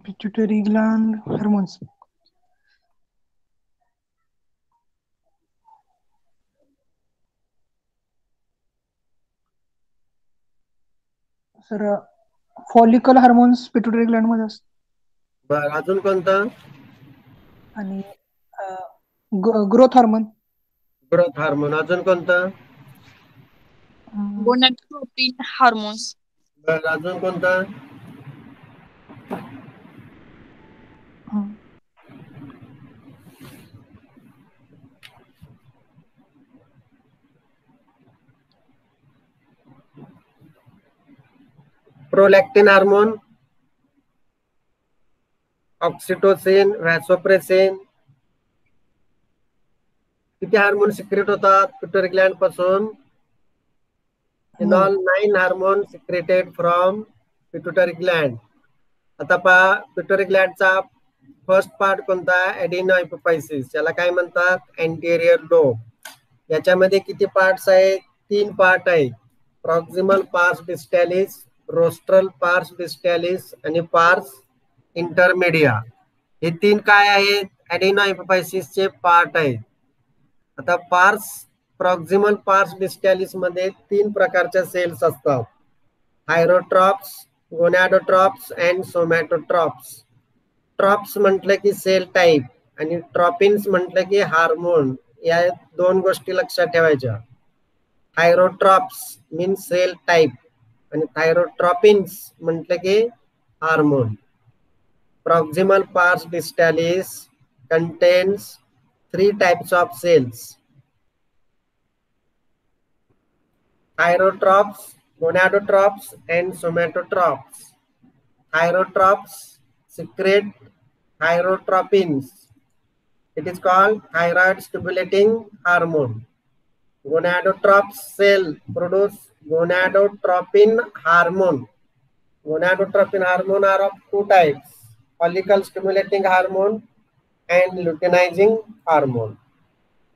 Pituitary gland hormones. Sir follicle hormones pituitary gland मध्ये असतात. बर, अजून कोणतं? आणि ग्रोथ हार्मोन. Growth hormone. अजून कोणतं? Gonadotropin hormones. बर, अजून कोणतं? Prolactin hormone, oxytocin, vasopressin. किती हार्मोन सिक्रेट होतात पिट्युटरी ग्लँड पासून? In all 9 hormone secreted from pituitary gland. आता पहा, पिट्युटरी ग्लँडचा फर्स्ट पार्ट कोणता? ऍडेनोहायपोफायसिस. याला काय म्हणतात? Anterior lobe. याच्यामध्ये किती पार्ट्स आहेत? 3 पार्ट आहेत. प्रॉक्सिमल पार्स डिस्टॅलिस, रोस्ट्रल पार्स डिस्टॅलिस आणि पार्स इंटरमेडिया. हे 3 काय आहेत? ऍडेनोहायपोफायसिसचे पार्ट आहेत. आता प्रॉक्सिमल पार्स डिस्टॅलिस मध्ये 3 प्रकारच्या सेल्स असतात: थायरोट्रॉप्स, गोनॅडोट्रॉप्स अँड सोमॅटोट्रॉप्स. ट्रॉप्स म्हटलं की सेल टाईप आणि ट्रॉपिन्स म्हटलं की हार्मोन. या 2 गोष्टी लक्षात ठेवायच्या. थायरोट्रॉप्स मीन्स सेल टाईप आणि थायरोट्रॉपिन्स म्हटलं की हार्मोन. प्रॉक्सिमल पार्स डिस्टॅलिस contains 3 types of cells: thyrotrophs, gonadotrophs and somatotrophs. Thyrotrophs secrete thyrotropins. It is called thyroid stimulating hormone. Gonadotrophs cell produce gonadotropin hormone. Gonadotropin hormone are of 2 types: follicle stimulating hormone and luteinizing hormone.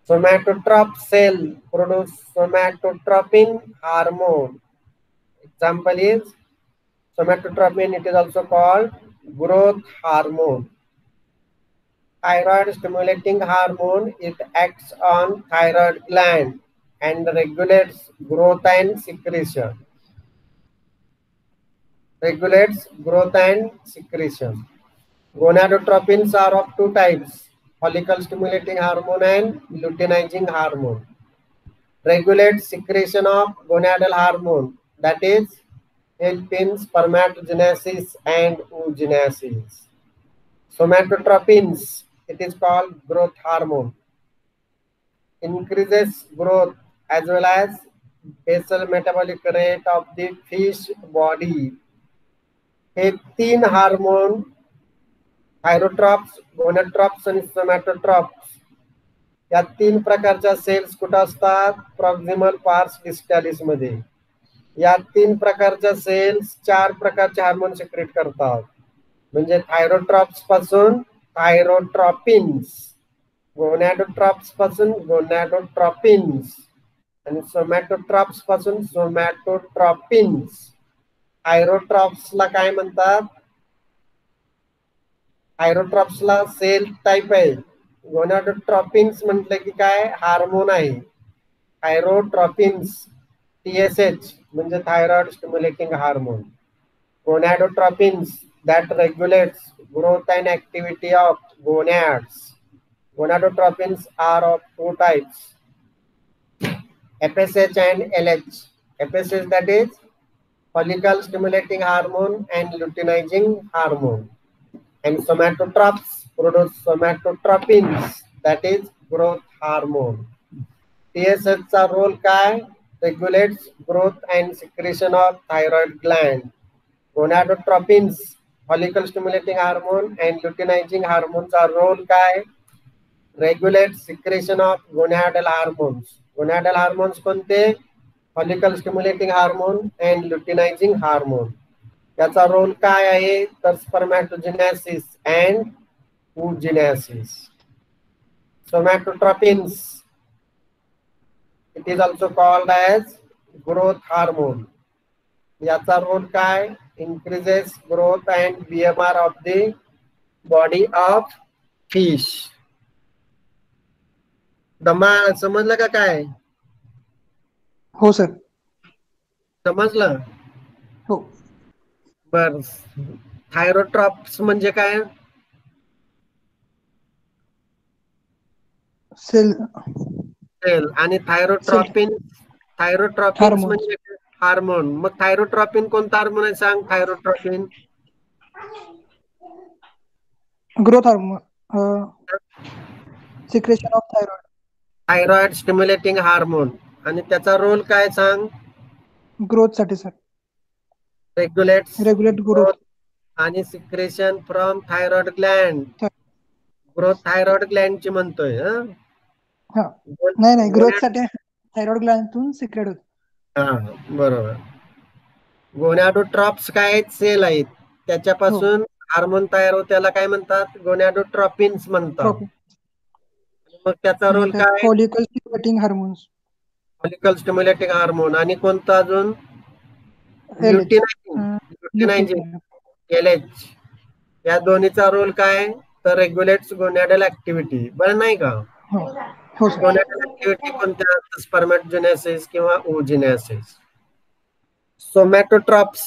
Somatotroph cell produce somatotropin hormone. Example is somatotropin. It is also called growth hormone. Thyroid stimulating hormone. It acts on thyroid gland and regulates growth and secretion. Regulates growth and secretion. Gonadotropins are of two types: follicle stimulating hormone and luteinizing hormone. Regulates secretion of gonadal hormone, that is, help in spermatogenesis and oogenesis. Somatotropins, it is called growth hormone, increases growth as well as basal metabolic rate of the fish body. हे तीन hormone thyrotrophs, गोनेट्रॉप्स आणि सोमॅटोट्रॉप्स या तीन प्रकारच्या cells कुठं असतात? Proximal पार्स डिस्टॅलिस मध्ये. या तीन प्रकारच्या सेल्स चार प्रकारचे हार्मोन सिक्रेट करतात. म्हणजे थायरोट्रॉप्स पासून थायरोट्रॉपिन्स, गोनॅडोट्रॉप्स पासून गोनॅडोट्रॉपिन्स आणि सोमॅटोट्रॉप्स पासून सोमॅटोट्रॉपिन्स. थायरोट्रॉप्सला काय म्हणतात? थायरोट्रॉप्सला सेल टाईप आहे. गोनॅडोट्रॉपिन्स म्हटलं की काय? हार्मोन आहे. थायरोट्रॉपिन्स TSH म्हणजे thyroid stimulating hormone. Gonadotropins that regulates growth and activity of gonads. Gonadotropins are of two types: FSH and LH. FSH, that is follicle stimulating hormone and luteinizing hormone, and somatotrophs produce somatotropins, that is growth hormone. TSH चा role काय? Regulates growth and secretion of thyroid gland. Gonadotropins, follicle stimulating hormone and luteinizing hormone चा role काय? Regulates secretion of gonadal hormones. Gonadal hormones कोणते? follicle stimulating hormone and luteinizing hormone. याचा role काय आहे? तर spermatogenesis and oogenesis. Somatotropins, it is also called as growth hormone. याचा role काय? increases growth and BMR of the body of fish. धमाल समजलं का काय? हो सर. समजलं? हो. बर. थायरोट्रॉप्स म्हणजे काय? Cell cell. आणि थायरोट्रॉपिन, थायरोट्रॉपिन्स हार्मोन. म्हणजे हार्मोन. मग थायरोट्रॉपिन कोणता हार्मोन आहे सांग? Thyrotropin growth hormone, secretion of thyroid. Thyroid stimulating hormone. आणि त्याचा रोल काय सांग? ग्रोथ साठी सर. रेग्युलेट ग्रोथ आणि secretion from thyroid gland. Growth thyroid gland ची म्हणतोय. हा नाही ग्रोथ साठी थायरॉइड ग्लँडतून सिक्रेट होत. हा बरोबर. गोनॅडोट्रॉप्स काय? सेल आहेत. त्याच्यापासून हार्मोन तयार होत, त्याला काय म्हणतात? गोनॅडोट्रॉपिन्स म्हणतात. मग त्याचा रोल काय? Follicle stimulating hormones. Follicle stimulating hormone. आणि कोणता अजून? लुटिनायझिंग, LH. या दोन्हीचा रोल काय? तर रेग्युलेट्स गोनॅडल ऍक्टिव्हिटी. बरं नाही का? गोनॅडल ऍक्टिव्हिटी कोणत्या? स्पर्मॅटोजेनेसिस किंवा oogenesis. सोमॅटोट्रॉप्स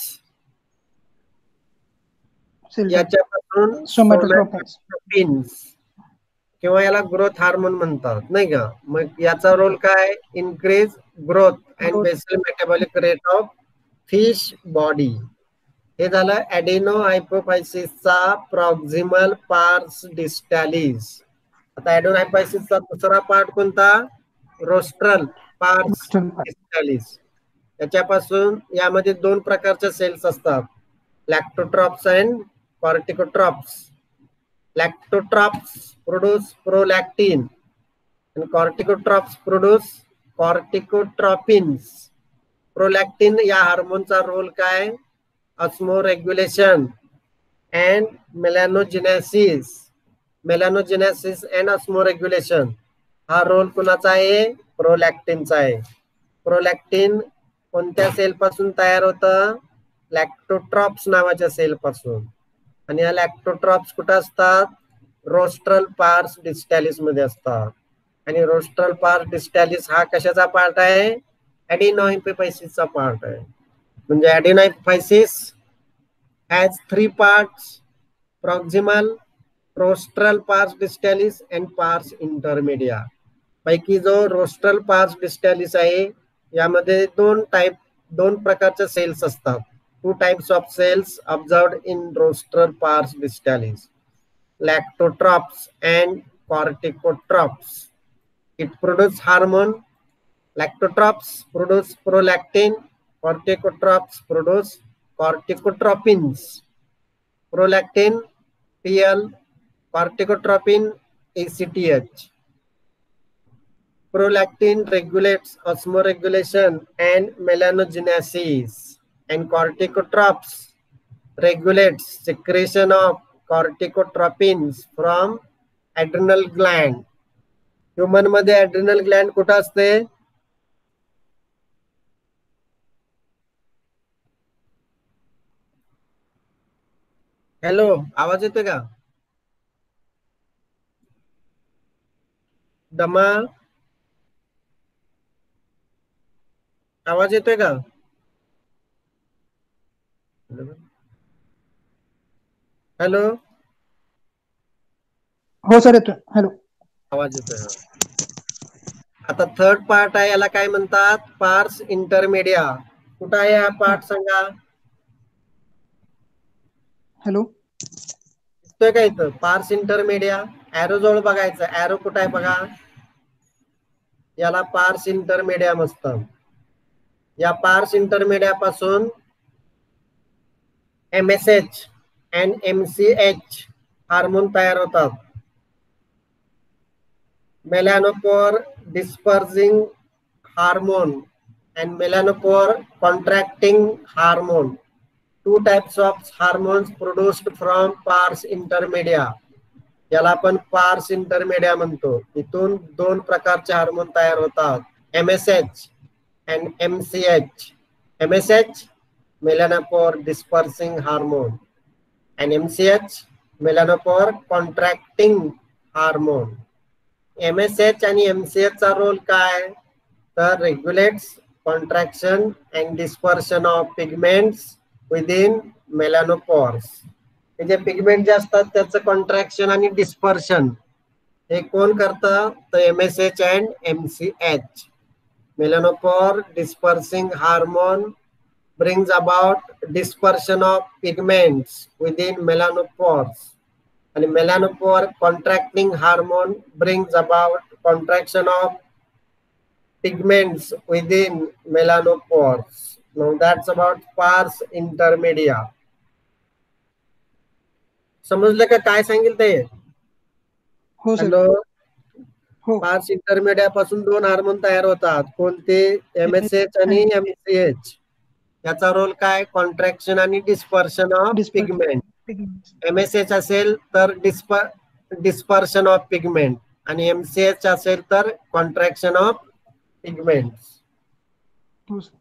याच्यापासून सोमॅटोट्रोपिन्स किंवा याला ग्रोथ हार्मोन म्हणतात, नाही का? मग याचा रोल काय? Increase growth and basal metabolic rate of fish body. हे झालं ऍडेनो हायपोफायसिसचा प्रॉक्सिमल पार्स डिस्टॅलिस. आता ऍडेनो हायपोफायसिसचा दुसरा पार्ट कोणता? Rostral pars डिस्टॅलिस. त्याच्यापासून यामध्ये दोन प्रकारच्या सेल्स असतात: lactotrophs and corticotrophs. Lactotrophs produce prolactin and corticotrophs produce corticotropins. Prolactin या हार्मोनचा रोल काय? ऑस्मोरेग्युलेशन अँड मेलॅनोजेनेसिस. मेलॅनोजेनेसिस अँड ऑस्मोरेग्युलेशन हा रोल कुणाचा आहे? प्रोलॅक्टिनचा आहे. प्रोलॅक्टिन कोणत्या सेल पासून तयार होतं? लॅक्टोट्रॉप्स नावाच्या सेल पासून. आणि या लॅक्टोट्रॉप्स कुठं असतात? रोस्ट्रल पार्स डिस्टॅलिस मध्ये असतात. आणि रोस्ट्रल पार्स डिस्टॅलिस हा कशाचा पार्ट आहे? ऍडिनोइपिफायसिसचा पार्ट आहे. म्हणजे ऍडिनोइपिफायसिस has 3 parts: proximal, rostral pars डिस्टॅलिस and पार्स इंटरमिडिया. पैकी जो रोस्ट्रल पार्स डिस्टॅलिस आहे यामध्ये दोन प्रकारच्या सेल्स असतात. 2 types of cells observed in rostral pars distalis: lactotrophs and corticotrophs. It produces hormone. Lactotrophs produce prolactin, corticotrophs produce corticotropins. Prolactin PL, corticotropin ACTH. Prolactin regulates osmoregulation and melanogenesis, and corticotrophs regulates secretion of corticotropins from adrenal gland. Human मध्ये ऍड्रिनल Gland कुठं असते? Hello, आवाज येतोय का? दमा, आवाज येतोय का? हॅलो, हो सर येतोय. हॅलो, आवाज येतोय. आता थर्ड पार्ट आहे, याला काय म्हणतात? पार्स इंटरमिडिया. कुठं आहे हा पार्ट सांगा? हॅलो, दिसतोय का इथं? पार्स इंटरमिडिया. ऍरो जवळ बघायचं. ऍरो कुठं आहे बघा. याला पार्स इंटरमिडिया असतं. या पार्स इंटरमिडिया पासून MSH and MCH हार्मोन तयार होतात. Melanophore dispersing hormone and melanophore contracting hormone. 2 types of hormones produced from pars intermedia. याला आपण पार्स इंटरमिडिया म्हणतो. इथून 2 प्रकारचे हार्मोन तयार होतात: MSH and MCH. MSH melanophore dispersing hormone and MCH melanophore contracting hormone. MSH आणि MCH चा रोल काय? तर regulates contraction and dispersion of pigments within melanophores. हे जे पिगमेंट जे असतात त्याचं कॉन्ट्रॅक्शन आणि डिस्पर्शन हे कोण करतं? तर MSH and MCH. Melanophore dispersing hormone brings about dispersion of pigments within melanopores, and melanopore contracting hormone brings about contraction of pigments within melanopores. Now that's about pars intermedia. समजलं का काय सांगितलं ते? हो सर. हॅलो, हो, पार्स इंटरमिडिया पासून 2 hormone तयार होतात. कोणते? MSH आणि MCH. याचा रोल काय? कॉन्ट्रॅक्शन आणि डिस्पर्शन ऑफ पिगमेंट. MSH असेल तर डिस्पर्शन ऑफ पिगमेंट आणि MCH असेल तर कॉन्ट्रॅक्शन ऑफ पिगमेंट. हो सर.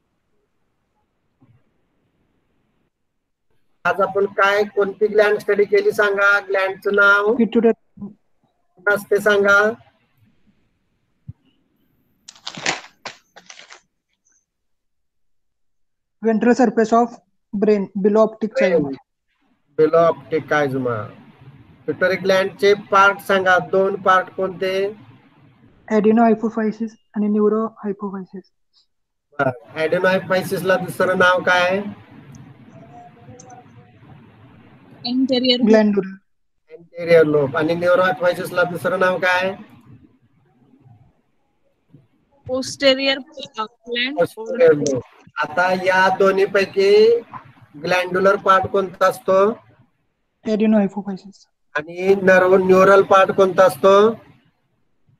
आज आपण काय कोणती ग्लँड स्टडी केली सांगा? ग्लँडचं नाव पिट्युटरी. असते सांगा. Ventral surface of brain, below optic chiasm. Below optic chiasma. Pituitary ग्लँडचे पार्ट सांगा. 2 पार्ट कोणते? Adenohypophysis आणि neurohypophysis. ऍडेनोहायफायसिसला दुसरं नाव काय? Interior Glandular. Anterior lobe. आणि न्यूरोहायफायसिसला दुसरं नाव काय? posterior gland. Posterior lobe. आता या दोन्ही पैकी ग्लँड्युलर पार्ट कोणता असतो? Adenohypophysis. आणि न्यूरल पार्ट कोणता असतो?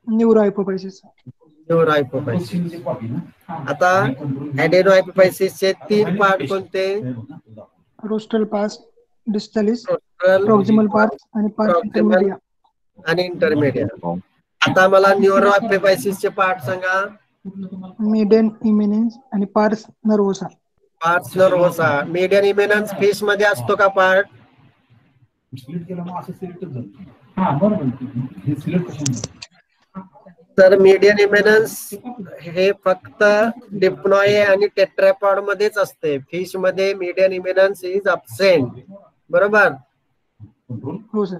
Neurohypophysis. न्यूरोहायपोफायसिस. आता ऍडेनोहायपोफायसिसचे 3 पार्ट कोणते? Rostral pars distalis, Rostral, proximal pars आणि pars intermedia. आणि इंटरमिडिएट. आता मला न्यूरो चे पार्ट सांगा. मीडियन इमिनेन्स आणि pars nervosa. Parts nervosa. Median eminence fish मध्ये असतो का पार्ट? तर मीडियन इमिनन्स हे फक्त डिप्नॉय आणि टेट्रापॉड मध्येच असते. फिश मध्ये मीडियन इमिनन्स इज अब्सेंट. बरोबर. हो सर.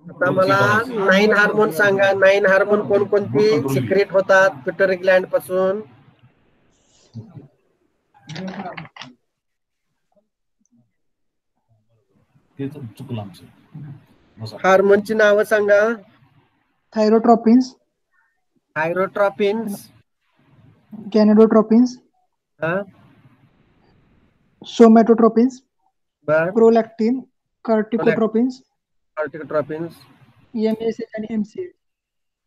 आता मला 9 हार्मोन सांगा. 9 हार्मोन कोणकोणती सिक्रेट होतात पिट्युटरी ग्लॅंड पासून? हार्मोनची नावं सांगा. थायरोट्रॉपिन्स, थायरोट्रॉपिन्स, कॅनिडोट्रॉपिन्स, हा सोमॅटोट्रॉपिन्स, बर, प्रोलॅक्टिन, कार्टिकोट्रॉपिन्स, कार्टिकोट्रॉपिन्स, एमएसएच आणि एमसीएच,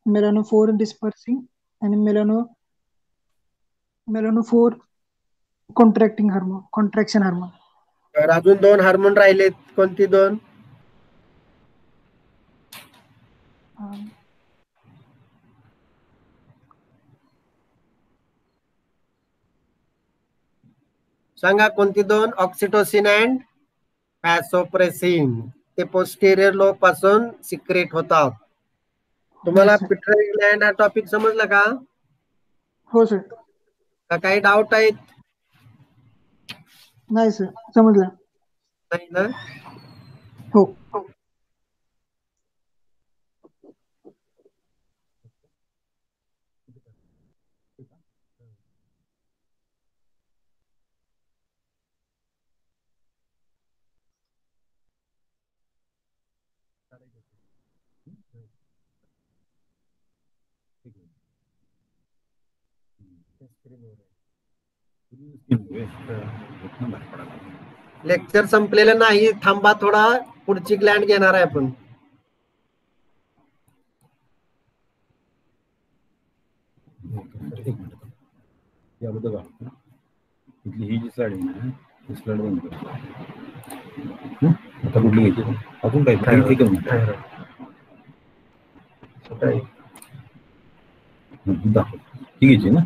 मेलानोफोर डिस्पर्सिंग आणि melanophore contracting hormone, contraction hormone. अजून 2 हार्मोन राहिलेत. कोणती 2? सांगा कोणती 2? Oxytocin and vasopressin. ते पोस्टेरियर लोब पासून सिक्रेट होतात. तुम्हाला पिट्युटरी ग्लॅंड हा टॉपिक समजला का? हो सर. का काही डाऊट आहेत? नाही सर, समजलं. नाही ना? हो. लेक्चर संपलेलं नाही. थांबा थोडा. पुढची ग्लॅंड घेणार आहे आपण. ही जी साडी ना ती स्लाइड बंद कर. आता कुठली घ्यायची? अजून काय ठीक आहे. दाखव. ही घ्यायची ना?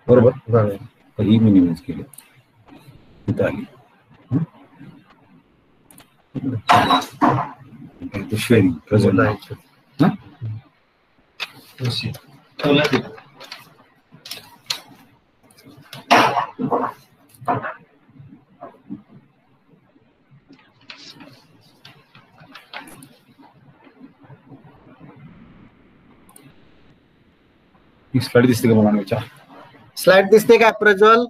बरोबर. तर ही मिनिमाइज केली. इथं आली. Sharing present. स्लाइड दिसते का मला? विचार. स्लाइड दिसते का प्रज्वल?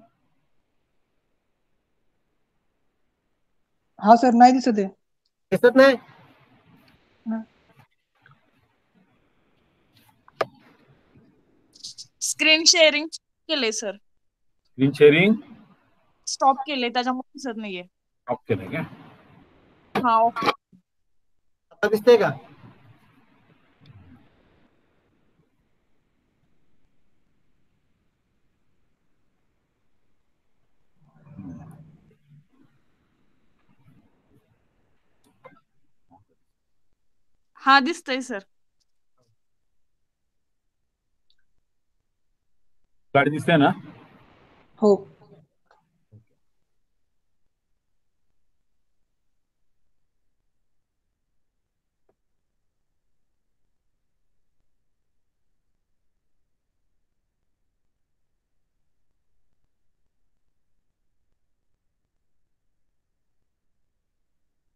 हा सर, नाही दिसत आहे. दिसत नाही? स्क्रीन शेअरिंग केले सर. स्क्रीन शेअरिंग स्टॉप केले, त्याच्यामुळे दिसत नाहीये. ऑफ केलंय का? हा. आता दिसते का? हा दिसतंय सर. स्लाइड दिसते ना? हो.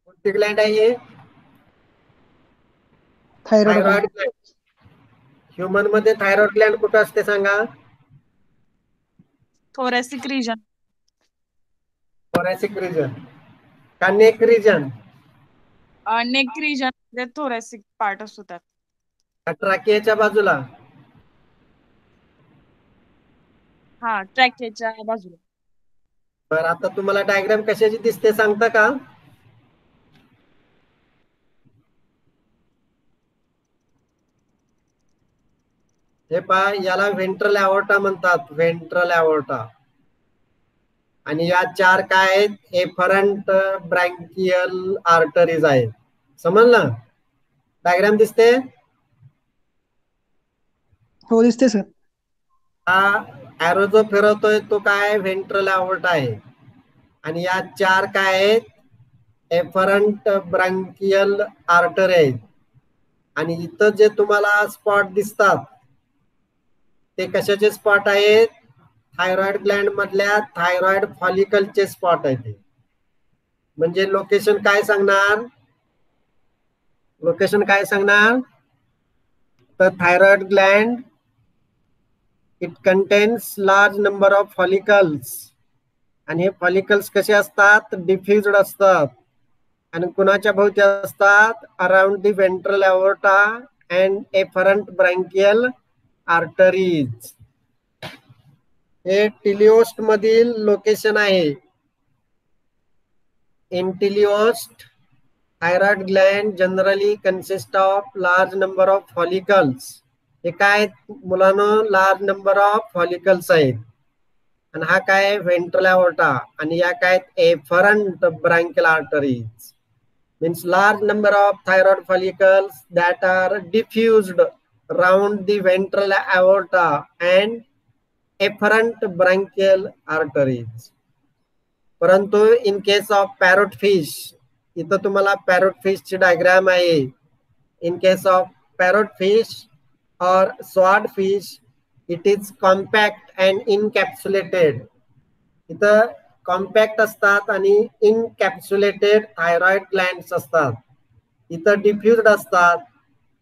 कोणती ग्लॅंड आहे हे? Thyroid thyroid gland. ह्युमन मध्ये थायरॉइड ग्लॅंड कुठं असते सांगा? Thoracic region. थोरॅसिक रिजन का नेक रिजन? नेक रिजन मध्ये थोरॅसिक पार्ट असतो त्यात. ट्रॅकियाच्या बाजूला? हा, ट्रॅकियाच्या बाजूला. बरं, आता तुम्हाला डायग्राम कशाची दिसते सांगता का? हे पहा, याला व्हेंट्रल अॉर्टा म्हणतात. व्हेंट्रल अॉर्टा. आणि या 4 काय आहेत, एफरंट ब्रँकियल आर्टरीज आहेत. समजलं? डायग्राम दिसते? हो दिसते सर. हा ॲरो जो फिरवतोय तो काय, व्हेंट्रल ॲओर्टा आहे. आणि या 4 काय आहेत, एफरंट ब्रँकियल आर्टरी आहेत. आणि इथं जे तुम्हाला स्पॉट दिसतात ते कशाचे स्पॉट आहेत, थायरॉइड ग्लँड मधल्या थायरॉइड फॉलिकलचे स्पॉट आहेत. म्हणजे लोकेशन काय सांगणार, लोकेशन काय सांगणार, तर thyroid gland it contains large number of follicles. आणि हे फॉलिकल्स कसे असतात, डिफ्युज्ड असतात. आणि कुणाच्या भोवती असतात, around the ventral aorta and afferent branchial arteries. हे टिलिओस्ट मधील लोकेशन आहे. In teleost thyroid gland generally consist of large number of follicles. हे काय मुलांनो, लार्ज नंबर ऑफ फॉलिकल्स आहेत. आणि हा काय, व्हेंट्रल ॲओर्टा. आणि या काय, afferent branchial arteries. Means large number of thyroid follicles that are diffused round the ventral aorta and afferent branchial arteries. परंतु in case of parrot fish, इथं तुम्हाला पॅरोट फिशची डायग्राम आहे. In case of parrot fish और sword fish it is compact and encapsulated. इथं compact असतात आणि इनकॅप्सुलेटेड thyroid glands असतात. इथं डिफ्युज्ड असतात,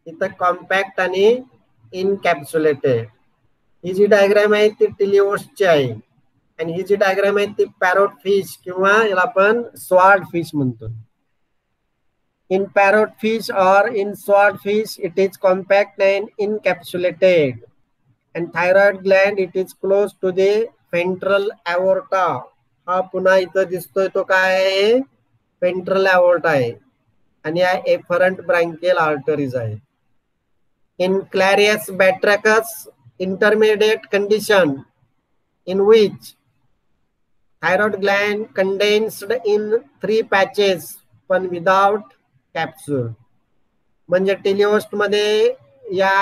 इथं कॉम्पॅक्ट आणि इनकॅप्सुलेटेड. ही जी डायग्राम आहे ती टिलिओस्टची आहे. आणि ही जी डायग्राम आहे ती पॅरोट फिश किंवा याला आपण स्वॉर्ड फिश म्हणतो. इन पॅरोट फिश और in sword fish it is compact and encapsulated. And thyroid gland it is close to the ventral aorta. हा पुन्हा इथं दिसतोय तो काय आहे, व्हेंट्रल ॲओर्टा आहे. आणि या एफरंट ब्रँकियल आर्टरीज आहे. In Clarias batrachus intermediate condition in which thyroid gland condensed in 3 patches पण without capsule. म्हणजे टिलिओस्ट मध्ये या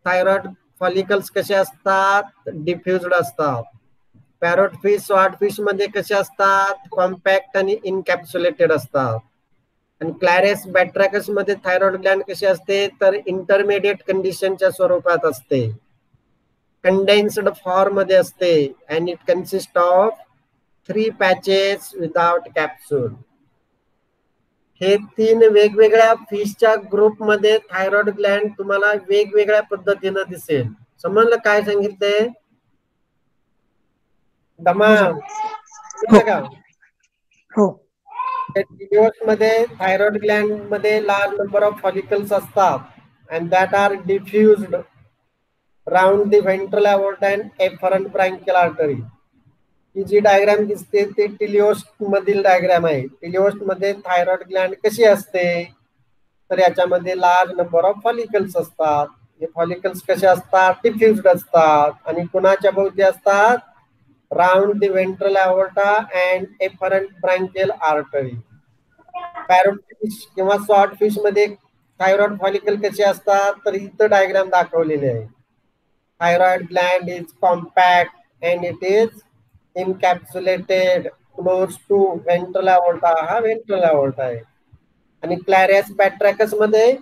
थायरॉइड फॉलिकल्स कसे असतात, डिफ्युज्ड असतात. पॅरोट फिश, स्वॉर्ड फिश मध्ये कसे असतात, कॉम्पॅक्ट आणि इनकॅप्सुलेटेड असतात. आणि क्लॅरियस बॅट्रॅकस मध्ये थायरॉइड ग्लँड कसे असते, तर इंटरमिडिएट कंडिशनच्या स्वरूपात असते, कंडेन्स्ड फॉर्म मध्ये असते. And it consist of 3 patches without capsule. हे 3 वेगवेगळ्या फिशच्या ग्रुपमध्ये थायरॉइड ग्लँड तुम्हाला वेगवेगळ्या पद्धतीनं दिसेल. समजलं काय सांगितलंय? हो. मध्ये थायरॉइड ग्लँड मध्ये लार्ज नंबर ऑफ फॉलिकल्स असतात and that are diffused round the ventral aorta and afferent branchial artery. ही जी डायग्राम दिसते ती टिलिओस्ट मधील डायग्राम आहे. टिलिओस्ट मध्ये थायरॉइड ग्लँड कशी असते, तर याच्यामध्ये लार्ज नंबर ऑफ फॉलिकल्स असतात. हे फॉलिकल्स कसे असतात, डिफ्युज्ड असतात. आणि कुणाच्या भोवती असतात, round the ventral aorta and afferent branchial artery. Parrot fish किंवा स्वॉर्ड फिश मध्ये थायरॉइड फॉलिकल कसे असतात, तर इथं डायग्राम दाखवलेले आहे. Thyroid gland is compact and it is encapsulated close to ventral aorta. हा व्हेंट्रल ॲओर्टा आहे. आणि क्लॅरियस बॅट्रॅकस मध्ये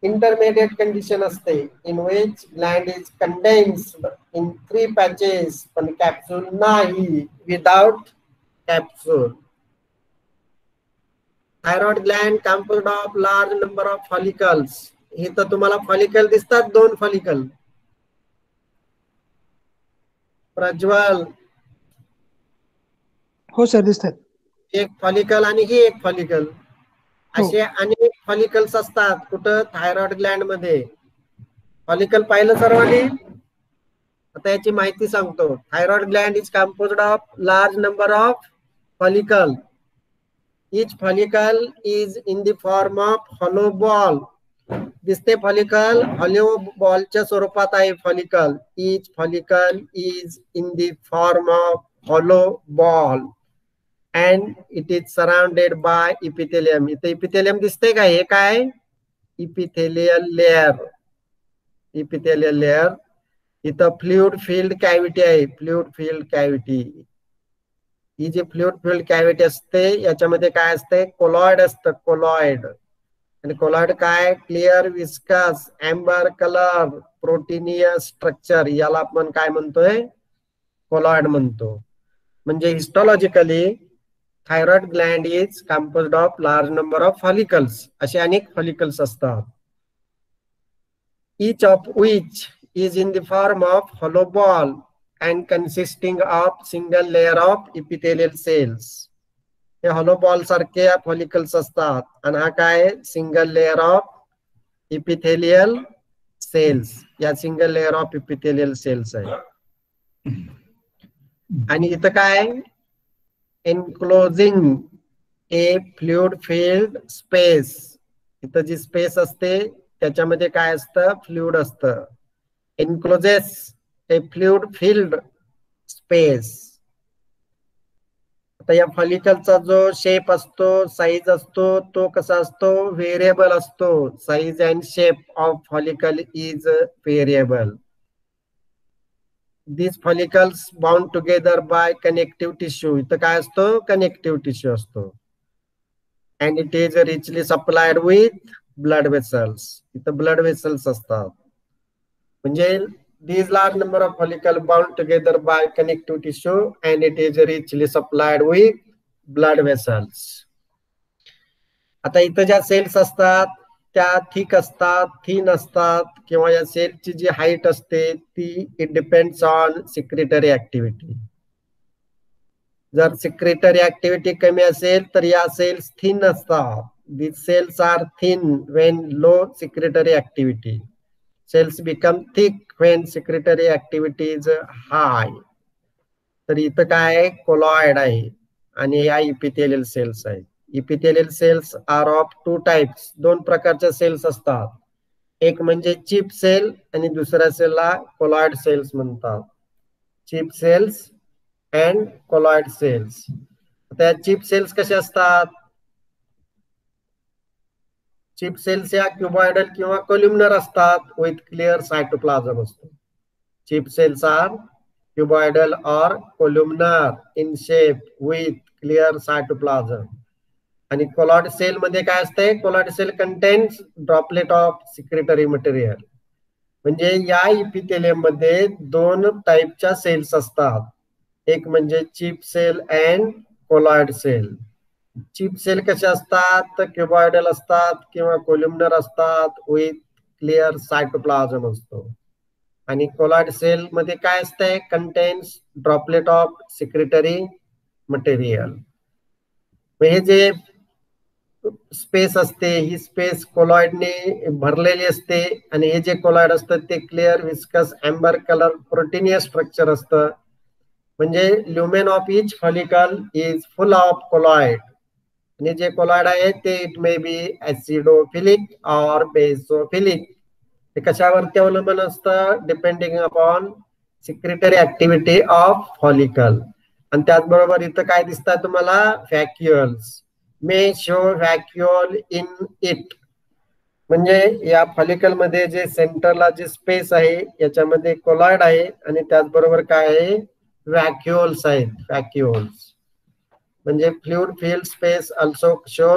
इंटरमिडिएट कंडिशन असते in which gland is condensed in 3 patches पण कॅप्सूल नाही, without capsule. Thyroid gland composed of large number of follicles. इथं तुम्हाला follicle दिसतात, 2 फॉलिकल. प्रज्वल, हो सर दिसतात. एक फॉलिकल आणि ही एक फॉलिकल. असे अनेक फॉलिकल्स असतात कुठं, थायरॉइड ग्लँड मध्ये. फॉलिकल पाहिलं सर्वांनी? आता याची माहिती सांगतो. Thyroid gland is composed of large number of follicle. Each follicle is in the form of hollow ball. दिसते फॉलिकल हॉलो बॉलच्या स्वरूपात आहे follicle. Each follicle is in the form of hollow ball. and it is surrounded by epithelium. इथे epithelium दिसते का? हे काय? Epithelial layer. Epithelial layer. इथं फ्लुइड फील्ड कॅव्हिटी आहे. Fluid filled cavity. ही जी फ्लुइड फील्ड कॅव्हिटी असते याच्यामध्ये काय असते? कोलॉइड असतं. कोलॉइड. आणि कोलॉइड काय? Clear viscous amber colour proteinaceous structure. याला आपण काय म्हणतोय? कोलॉइड म्हणतो. म्हणजे histologically thyroid gland is composed of large number of follicles. असे अनेक फॉलिकल्स असतात. each of which is in the form of hollow ball and consisting of single layer of epithelial cells. हे hollow ball सारखे follicles असतात आणि हा काय? Single layer of epithelial cells. या single layer of epithelial cells आहे. आणि इथं काय? Enclosing a fluid filled space. इथं जी स्पेस असते त्याच्यामध्ये काय असतं? फ्लुइड असतं. Encloses a fluid filled space. आता या फॉलिकलचा जो शेप असतो, साईज असतो, तो कसा असतो? व्हेरिएबल असतो. Size and shape of follicle is variable. These follicles bound together by connective tissue. इथं काय असतो? कनेक्टिव्ह टिश्यू असतो. And it is richly supplied with blood vessels. इथं ब्लड वेसल्स असतात. म्हणजे these large number of follicles bound together by connective tissue and it is richly supplied with blood vessels. आता इथं ज्या सेल्स असतात त्या thick असतात, थिन असतात, किंवा या सेलची जी हाईट असते ती it depends on secretory activity. जर सिक्रेटरी ऍक्टिव्हिटी कमी असेल तर या सेल्स थिन असतात. These cells are thin when low secretory activity. Cells become thick when secretory activity is high. तर इथं काय? कोलॉइड आहे आणि या इपिथेलियल सेल्स आहेत. Epithelial cells are of two types. दोन प्रकारच्या सेल्स असतात. एक म्हणजे चिप सेल आणि दुसऱ्या सेलला कोलॉइड सेल्स म्हणतात. Chief cells and colloid cells. त्या चिप सेल्स कशा असतात? चिप सेल्स या क्युबॉइडल किंवा कोल्युमनर असतात विथ क्लिअर सायटोप्लाझम असतो. Chief cells are cuboidal or columnar in shape with clear cytoplasm. आणि कोलॉइड सेल मध्ये काय असते? Colloid cell contains droplet of secretory material. म्हणजे या इपिथेलियम मध्ये दोन टाइपच्या सेल्स असतात. एक म्हणजे chief cell and colloid cell. Chief cell कशा असतात? तर क्युबॉइडल असतात किंवा कोल्युमनर असतात विथ क्लिअर सायटोप्लाझम असतो. आणि कोलॉइड सेल मध्ये काय असते? Contains droplet of secretory material. हे जे स्पेस असते ही स्पेस कोलॉइडने भरलेली असते आणि हे जे कोलॉइड असतं ते clear viscous amber colour proteinaceous structure असतं. म्हणजे lumen of each follicle is full of colloid. आणि जे कोलॉइड आहे ते it may be acidophilic or basophilic. ते कशावरती अवलंबून असतं? Depending upon secretory activity of follicle. आणि त्याचबरोबर इथं काय दिसतात तुम्हाला? Vacuoles. May show vacuole in it. म्हणजे या फॉलिकल मध्ये जे सेंटरला जे स्पेस आहे याच्यामध्ये कोलॉइड आहे आणि त्याचबरोबर काय आहे? व्हॅक्युअल्स आहेत. व्हॅक्युअल्स म्हणजे fluid filled space also show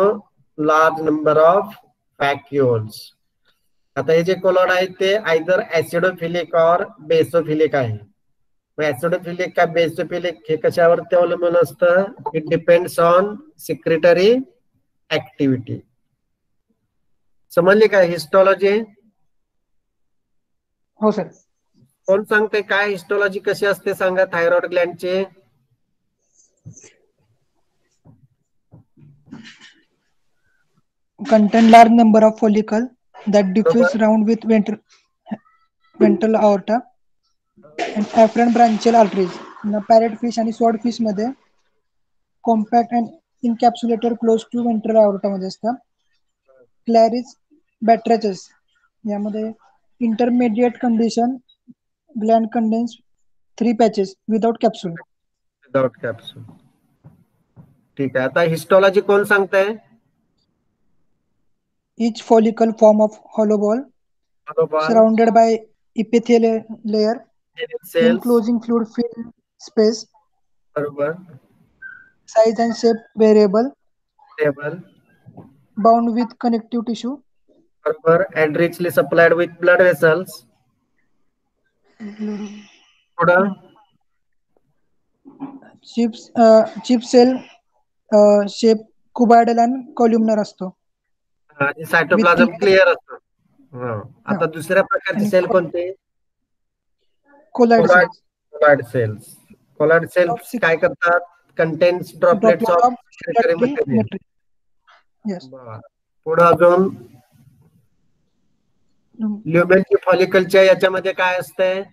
large number of व्हॅक्युअल्स. आता हे जे कोलॉइड आहेत ते आयदर ऍसिडोफिलिक ऑर बेसोफिलिक आहे. ऍसिडोफिलिक का बेसोफिलिक हे कशावरती अवलंबून असतं? It depends on secretory activity. समजली का हिस्टॉलॉजी? हो सर. कोण सांगते काय हिस्टॉलॉजी कशी असते सांगा thyroid ग्लँडची? Contain large number of follicle that diffuse round with ventral aorta and afferent branchial arteries. Parrot fish आणि sword fish मध्ये compact and encapsulated close to ventral aorta मध्ये असतात. Claris batraches यामध्ये intermediate condition gland contains 3 patches without capsule. Without capsule. ठीक आहे. आता हिस्टॉलॉजी कोण सांगताय? Each follicle form of hollow ball surrounded by epithelial layer cells, enclosing fluid filled space, बरोबर. size and shape variable, table, bound with connective tissue, बरोबर. and richly supplied with blood vessels. पुढं chip cell shape cuboidal and columnar असतो. आणि cytoplasm With clear असतं. हा. आता दुसऱ्या प्रकारचे आणि सेल कोणते? colloid cells. Colloid cells. Colloid cells काय करतात? Contains droplets Droplet of of secretory secretory material. matrix. Yes. पुढे अजून ल्युमेनची फॉलिकलच्या याच्यामध्ये काय असतंय?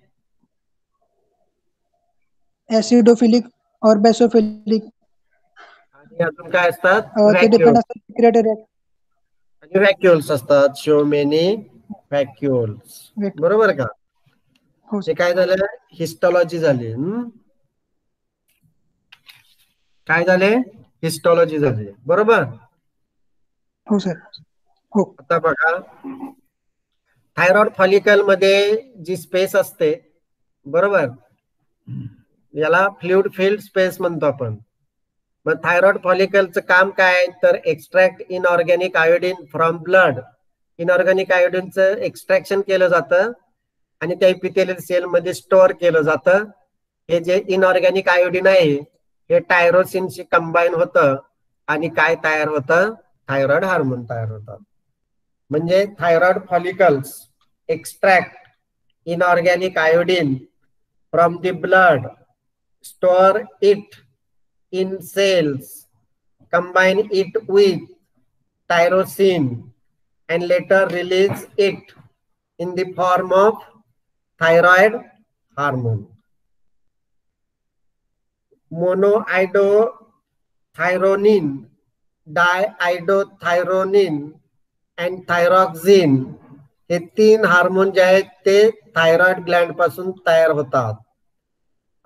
Acidophilic or basophilic. आणि अजून काय असतात? ते डिपेंड असतात secretory. आणि व्हॅक्युल्स असतात. Show many vacuoles. बरोबर का? हो हे काय झालं? हिस्टॉलॉजी झाली. काय झाले? हिस्टॉलॉजी झाली. बरोबर. हो सर. हो. आता बघा, थायरॉइड फॉलिकल मध्ये जी स्पेस असते, बरोबर, याला फ्लुइड फिल्ड स्पेस म्हणतो आपण. मग थायरॉइड फॉलिकलचं काम काय? तर extract inorganic iodine from blood. Inorganic आयोडीनचं एक्स्ट्रॅक्शन केलं जातं आणि त्या इपिथेलियल सेल मध्ये स्टोअर केलं जातं. हे जे इनऑर्गॅनिक आयोडीन आहे हे टायरोसिनशी कंबाईन होतं आणि काय तयार होतं? थायरॉइड हार्मोन तयार होतात. म्हणजे thyroid follicles extract inorganic iodine from the blood, store it in cells, combine it with tyrosine and later release it in the form of thyroid hormone. Monoidothyronine, diidothyronine and thyroxine हे 3 hormone जे आहेत ते thyroid Gland पासून तयार होतात.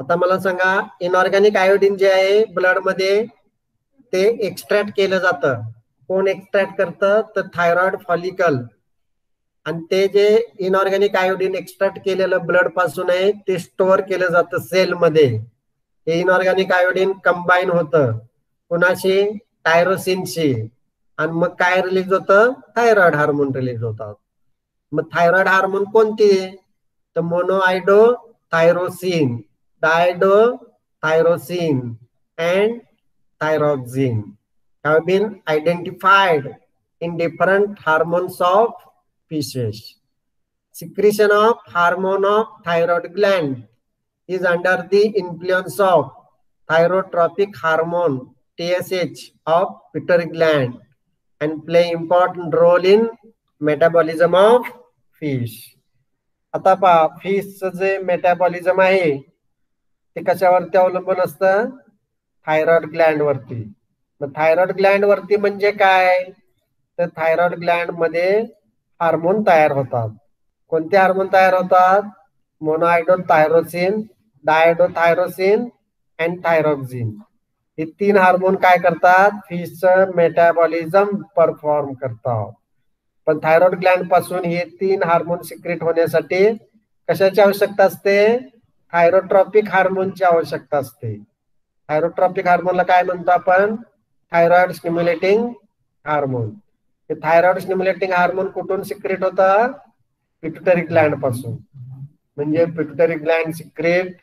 आता मला सांगा, इनऑर्गॅनिक आयोडीन जे आहे ब्लड मध्ये ते एक्स्ट्रॅक्ट केलं जातं. कोण एक्स्ट्रॅक्ट करतं? तर थायरॉइड फॉलिकल. आणि ते जे इनऑर्गॅनिक आयोडीन एक्स्ट्रॅक्ट केलेलं ब्लड पासून आहे ते स्टोअर केलं जातं सेल मध्ये. हे इनऑर्गॅनिक आयोडीन कंबाईन होतं कुणाशी? टायरोसिनशी. आणि मग काय रिलीज होतं? थायरॉइड हार्मोन रिलीज होतात. मग थायरॉइड हार्मोन कोणती? तर मोनोआयडोथायरोसिन, diidothyrosin and thyroxine have been identified in different hormones of fishes. Secretion of hormone of thyroid gland is under the influence of thyrotropic hormone TSH of pituitary gland and play important role in metabolism of fish. आता पहा, फिशचं जे metabolism आहे ते कशावरती अवलंबून असतं? Thyroid Gland वरती. मग थायरॉइड ग्लँड वरती म्हणजे काय? तर थायरॉइड ग्लँड मध्ये हार्मोन तयार होतात. कोणते हार्मोन तयार होतात? मोनोआयडोथायरोसिन, डायडोथायरोसिन अँड थायरॉक्सिन. हे 3 हार्मोन काय करतात? फिशचं मेटाबॉलिझम परफॉर्म करतात. पण थायरॉइड ग्लँड पासून हे 3 हार्मोन सिक्रेट होण्यासाठी कशाची आवश्यकता असते? थायरोट्रॉपिक हार्मोनची आवश्यकता असते. थायरोट्रॉपिक हार्मोनला काय म्हणतो आपण? Thyroid stimulating hormone. हे थायरॉइड स्टिम्युलेटिंग हार्मोन कुठून सिक्रेट होतं? पिट्युटरी ग्लँड पासून. म्हणजे pituitary gland secrete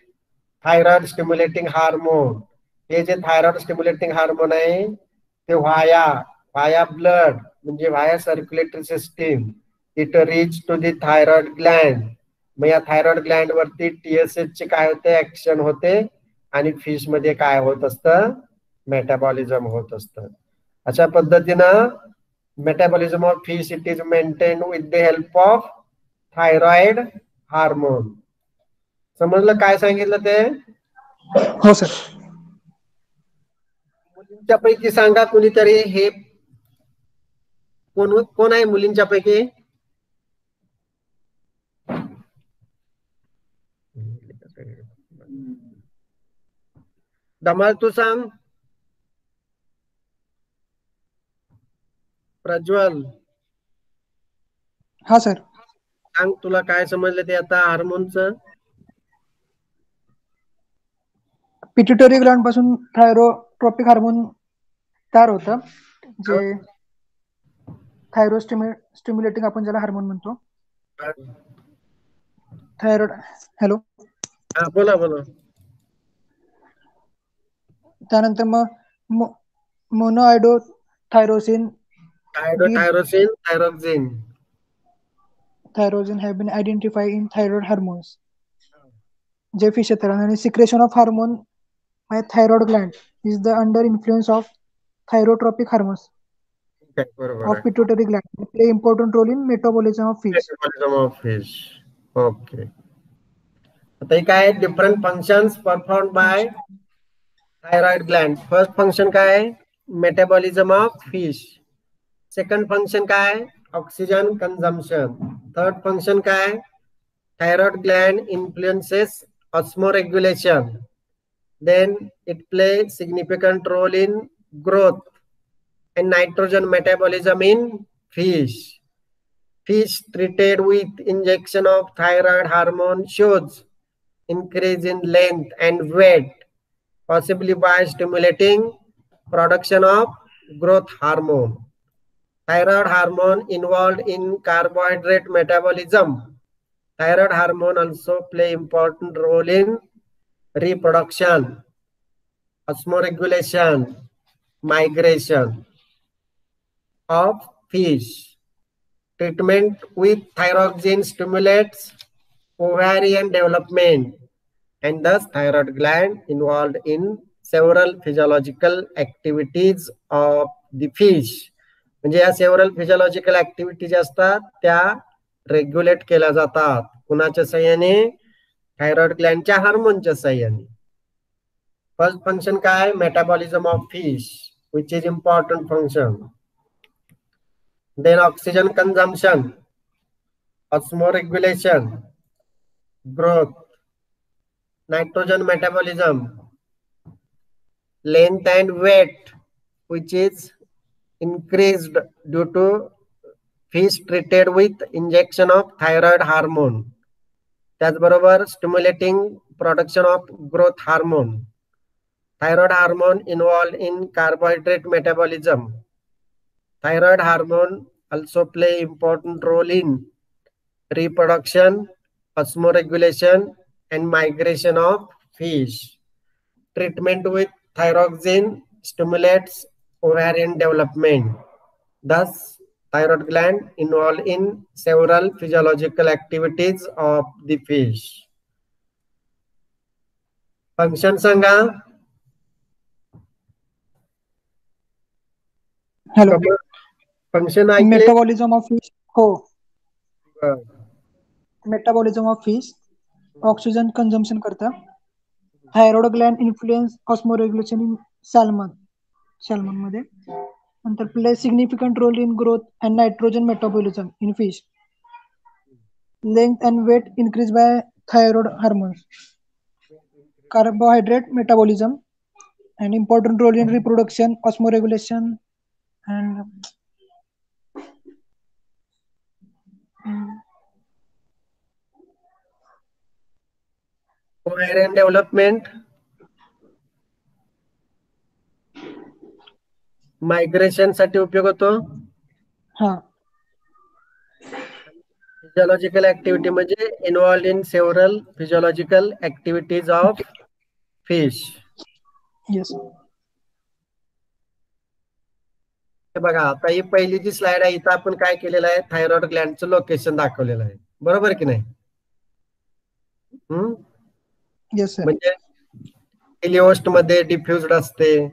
thyroid stimulating hormone. हे जे थायरॉइड स्टिम्युलेटिंग हार्मोन आहे ते व्हाया ब्लड म्हणजे via circulatory system it reach to the thyroid gland. मग या थायरॉइड ग्लँड वरती TSH चे काय होते? ऍक्शन होते आणि फिश मध्ये काय होत असतं? मेटाबॉलिझम होत असतं. अशा पद्धतीनं metabolism of fish it is maintain with the help of thyroid hormone. समजलं काय सांगितलं ते? हो सर. मुलींच्या पैकी सांगा कुणीतरी हे कोण आहे मुलींच्या पैकी? धमाल तू सांग. प्रज्वल, हा सर. सांग तुला काय समजलं ते आता हार्मोनचं. पिट्युटरी ग्लँड पासून थायरोट्रॉपिक हार्मोन तयार होतं, जे थायरो स्टिम्युलेटिंग आपण ज्याला हार्मोन म्हणतो. थायरॉइड. हॅलो. हा बोला बोला. त्यानंतर मग monoiodo tyrosine tyrosine, thyroxine. Tyrosine have been identified in thyroid hormones. जे फिश येतात आणि secretion of hormone by thyroid gland is the under influence of thyrotropic hormones बरोबर of आहे. pituitary gland. They play important role in metabolism of fish. Metabolism of fish. Okay. आता हे काय different functions perform by thyroid gland. First function काय? Metabolism of fish. Second function काय? Oxygen consumption. Third function काय? Thyroid gland influences osmoregulation. Then it plays significant role in growth and nitrogen metabolism in fish. Fish treated with injection of thyroid hormone shows increase in length and weight, possibly by stimulating production of growth hormone. Thyroid hormone involved in carbohydrate metabolism. Thyroid hormone also play important role in reproduction, osmoregulation, migration of fish. Treatment with thyroxine stimulates ovarian development and thus thyroid gland involved in several physiological activities of the fish. म्हणजे या several physiological activity ज्या असतात त्या regulate केल्या जातात. कुणाच्या सहाय्याने? Thyroid ग्लँडच्या हार्मोनच्या सहाय्याने. फर्स्ट फंक्शन काय? Metabolism of fish, which is important function. Then oxygen consumption, osmoregulation, growth, nitrogen metabolism, length and weight which is increased due to fish treated with injection of thyroid hormone. त्याचबरोबर stimulating production of growth hormone. Thyroid hormone involved in carbohydrate metabolism. Thyroid hormone also play important role in reproduction, osmoregulation, and migration of fish. Treatment with thyroxine stimulates ovarian development. Thus, thyroid gland involved in several physiological activities of the fish. Function सांगा. Hello. Function ऐकले? Metabolism of fish. हो. Metabolism of fish oxygen consumption करता. Thyroid gland influence osmoregulation in salmon मध्ये. नंतर play significant role in growth and nitrogen metabolism in fish. Length and weight increase by thyroid hormones. Carbohydrate metabolism and important role in reproduction, osmoregulation and ovarian development, migration साठी उपयोग होतो. हा. Physiological activity म्हणजे involved in several physiological activities of fish. Yes. बघा आता ही पहिली जी slide आहे इथं आपण काय केलेलं आहे? थायरॉइड ग्लँडचं लोकेशन दाखवलेलं आहे. बरोबर की नाही? Yes sir. म्हणजे इलिओस्ट मध्ये डिफ्युज्ड असते,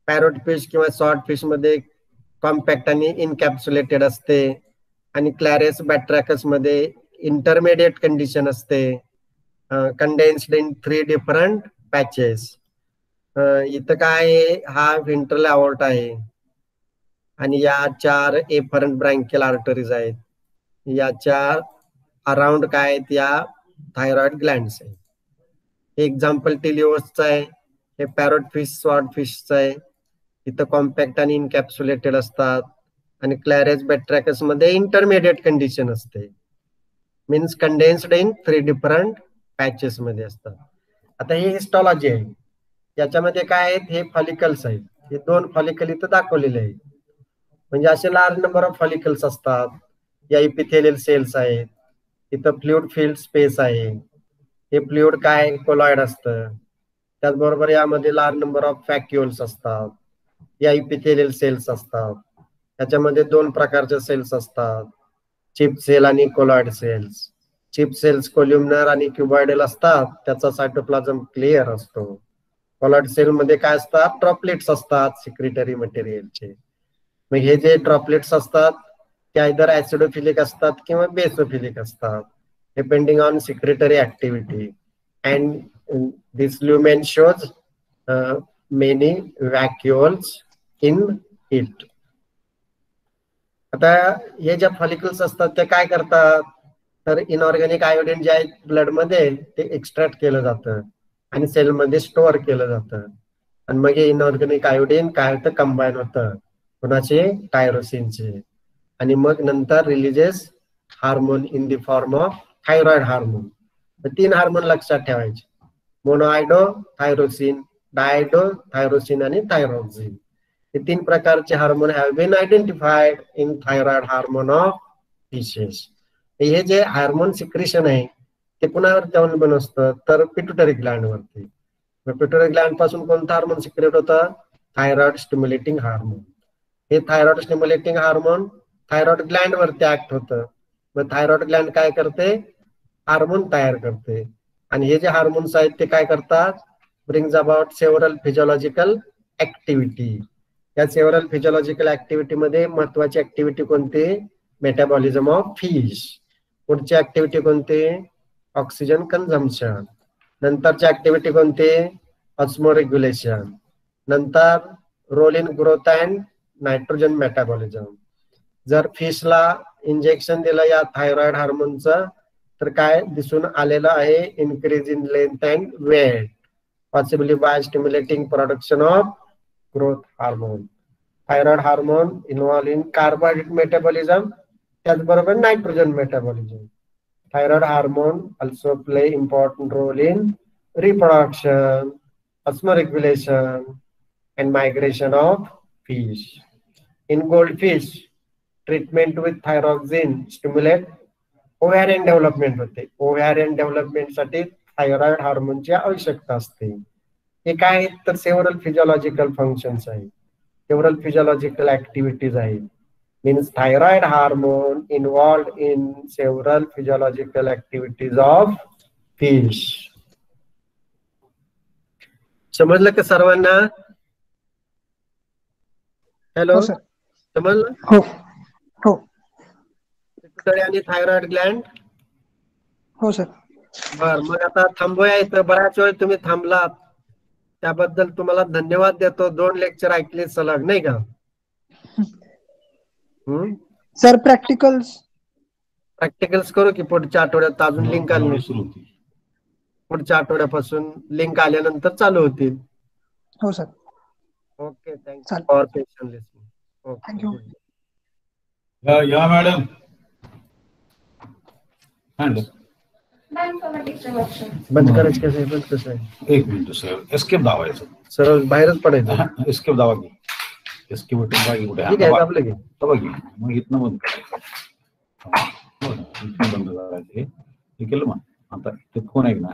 पॅरोट फिश किंवा सॉर्ट फिश मध्ये कॉम्पॅक्ट आणि इनकॅप्सुलेटेड असते, आणि क्लॅरेस बॅट्रॅकस मध्ये इंटरमिडिएट कंडिशन असते, कंडेन्स्ड इन 3 डिफरंट पॅचेस. इथं काय आहे? हा व्हेंट्रल अवॉर्ट आहे आणि या 4 एफरंट ब्रँकियल आर्टरीज आहेत. याच्या अराउंड काय आहेत? या थायरॉइड ग्लँड्स आहेत. एक्झाम्पल टिलिओसचं आहे, हे पॅरोट फिश, स्वॉर्ड फिशचं आहे. इथं कॉम्पॅक्ट आणि इनकॅप्सुलेटेड असतात. आणि क्लॅरेज बॅट्रॅकस मध्ये इंटरमिडिएट कंडिशन असते. Means condensed in 3 different patches मध्ये असतात. आता ही हिस्टॉलॉजी आहे. याच्यामध्ये काय आहेत, हे फॉलिकल्स आहेत. हे 2 फॉलिकल इथं दाखवलेले आहेत. म्हणजे असे लार्ज नंबर ऑफ फॉलिकल्स असतात. या इपिथेलियल सेल्स आहेत. इथं फ्लुइड फिल्ड स्पेस आहे. हे फ्लुइड काय कोलॉइड असतं. त्याचबरोबर यामध्ये लार्ज नंबर ऑफ फॅक्युल्स असतात. या इपिथेलियल सेल्स असतात. त्याच्यामध्ये 2 प्रकारचे सेल्स असतात, चिप सेल आणि कोलॉइड सेल्स. चिप सेल्स कोल्युमनर आणि क्युबॉइडल असतात. त्याचा सायटोप्लाझम क्लिअर असतो. कोलॉइड सेल मध्ये काय असतात, ड्रॉपलेट्स असतात सिक्रेटरी मटेरियलचे. मग हे जे ड्रॉपलेट्स असतात ते आयदर ऍसिडोफिलिक असतात किंवा बेसोफिलिक असतात, depending on secretory activity. And this lumen shows many vacuoles in it. आता हे ज्या फॉलिकल्स असतात ते काय करतात, तर इनऑर्गॅनिक आयोडीन जे आहे ब्लड मध्ये ते एक्स्ट्रॅक्ट केलं जातं आणि सेलमध्ये स्टोअर केलं जातं. आणि मग हे इनऑर्गॅनिक आयोडीन काय होतं, कंबाईन होतं कोणाचे, टायरोसिनचे. आणि मग नंतर releases hormone in the form of thyroid hormone. 3 hormone लक्षात ठेवायचे, मोनोआयडो थायरोसिन, डायडो थायरोसिन आणि थायरॉक्सिन. हे 3 प्रकारचे hormone have been identified in thyroid hormone of fishes. हे जे हार्मोन सिक्रेशन आहे ते कुणावरती अवलंबून असतं, तर पिट्युटरी ग्लँड वरती. पिट्युटरी ग्लँड पासून कोणतं हार्मोन सिक्रेट होतं, थायरॉइड स्टिम्युलेटिंग हार्मोन. हे thyroid stimulating hormone thyroid Gland वरती ऍक्ट होतं. मग थायरॉइड ग्लँड काय करते, हार्मोन तयार करते. आणि हे जे हार्मोन्स आहेत ते काय करतात, brings about several physiological activity. या सेव्हरल फिजिओलॉजिकल ऍक्टिव्हिटी मध्ये महत्वाची ऍक्टिव्हिटी कोणती, मेटाबॉलिझम ऑफ फिश. पुढची ऍक्टिव्हिटी कोणती, ऑक्सिजन कन्झम्पशन. नंतरची ऍक्टिव्हिटी कोणती, ऑस्मोरेग्युलेशन. नंतर role in growth and nitrogen metabolism. जर फिशला इंजेक्शन दिलं या थायरॉइड हार्मोनचं तर काय दिसून आलेलं आहे, increase in length and weight, possibly by stimulating production of growth hormone. Thyroid hormone involve in carbohydrate metabolism, त्याचबरोबर nitrogen metabolism. Thyroid hormone also play important role in reproduction, osmoregulation and migration of fish. In goldfish, treatment with thyroxine stimulate ovarian development होते. ovarian development साठी thyroid हार्मोनची आवश्यकता असते. हे काय तर several physiological functions आहेत, several physiological activities आहेत. Means thyroid hormone involved in several physiological activities of fish. समजलं का सर्वांना? हॅलो, हो सर. समजलं? हो हो पिट्युटरी आणि थायरॉइड ग्लँड. हो सर. बर, मग आता थांबूया इथं. बऱ्याच वेळ तुम्ही थांबलात त्याबद्दल तुम्हाला धन्यवाद देतो. 2 लेक्चर ऐकले सलग, नाही का? सर प्रॅक्टिकल्स करू की पुढच्या आठवड्यात? अजून लिंक आली नाही. सुरू होती. पुढच्या आठवड्यापासून लिंक आल्यानंतर चालू होतील. हो सर. ओके, थँक्यू चालेल. For patient listening. थँक्यू. या मॅडम. बंद करायचं कसं आहे, बंद कसं आहे? 1 मिनिट सर, एस्केप दाबायचं. सरळ बाहेरच पडायचं. एस्केप दाबा की. एस्केप बटन दाबा की कुठे ठीक आहे, दाबलं की. दाबा की. मग इथनं बंद करायचं. इथनं बंद करायचं. हे केलं मग. आता ते फोन आहे ना,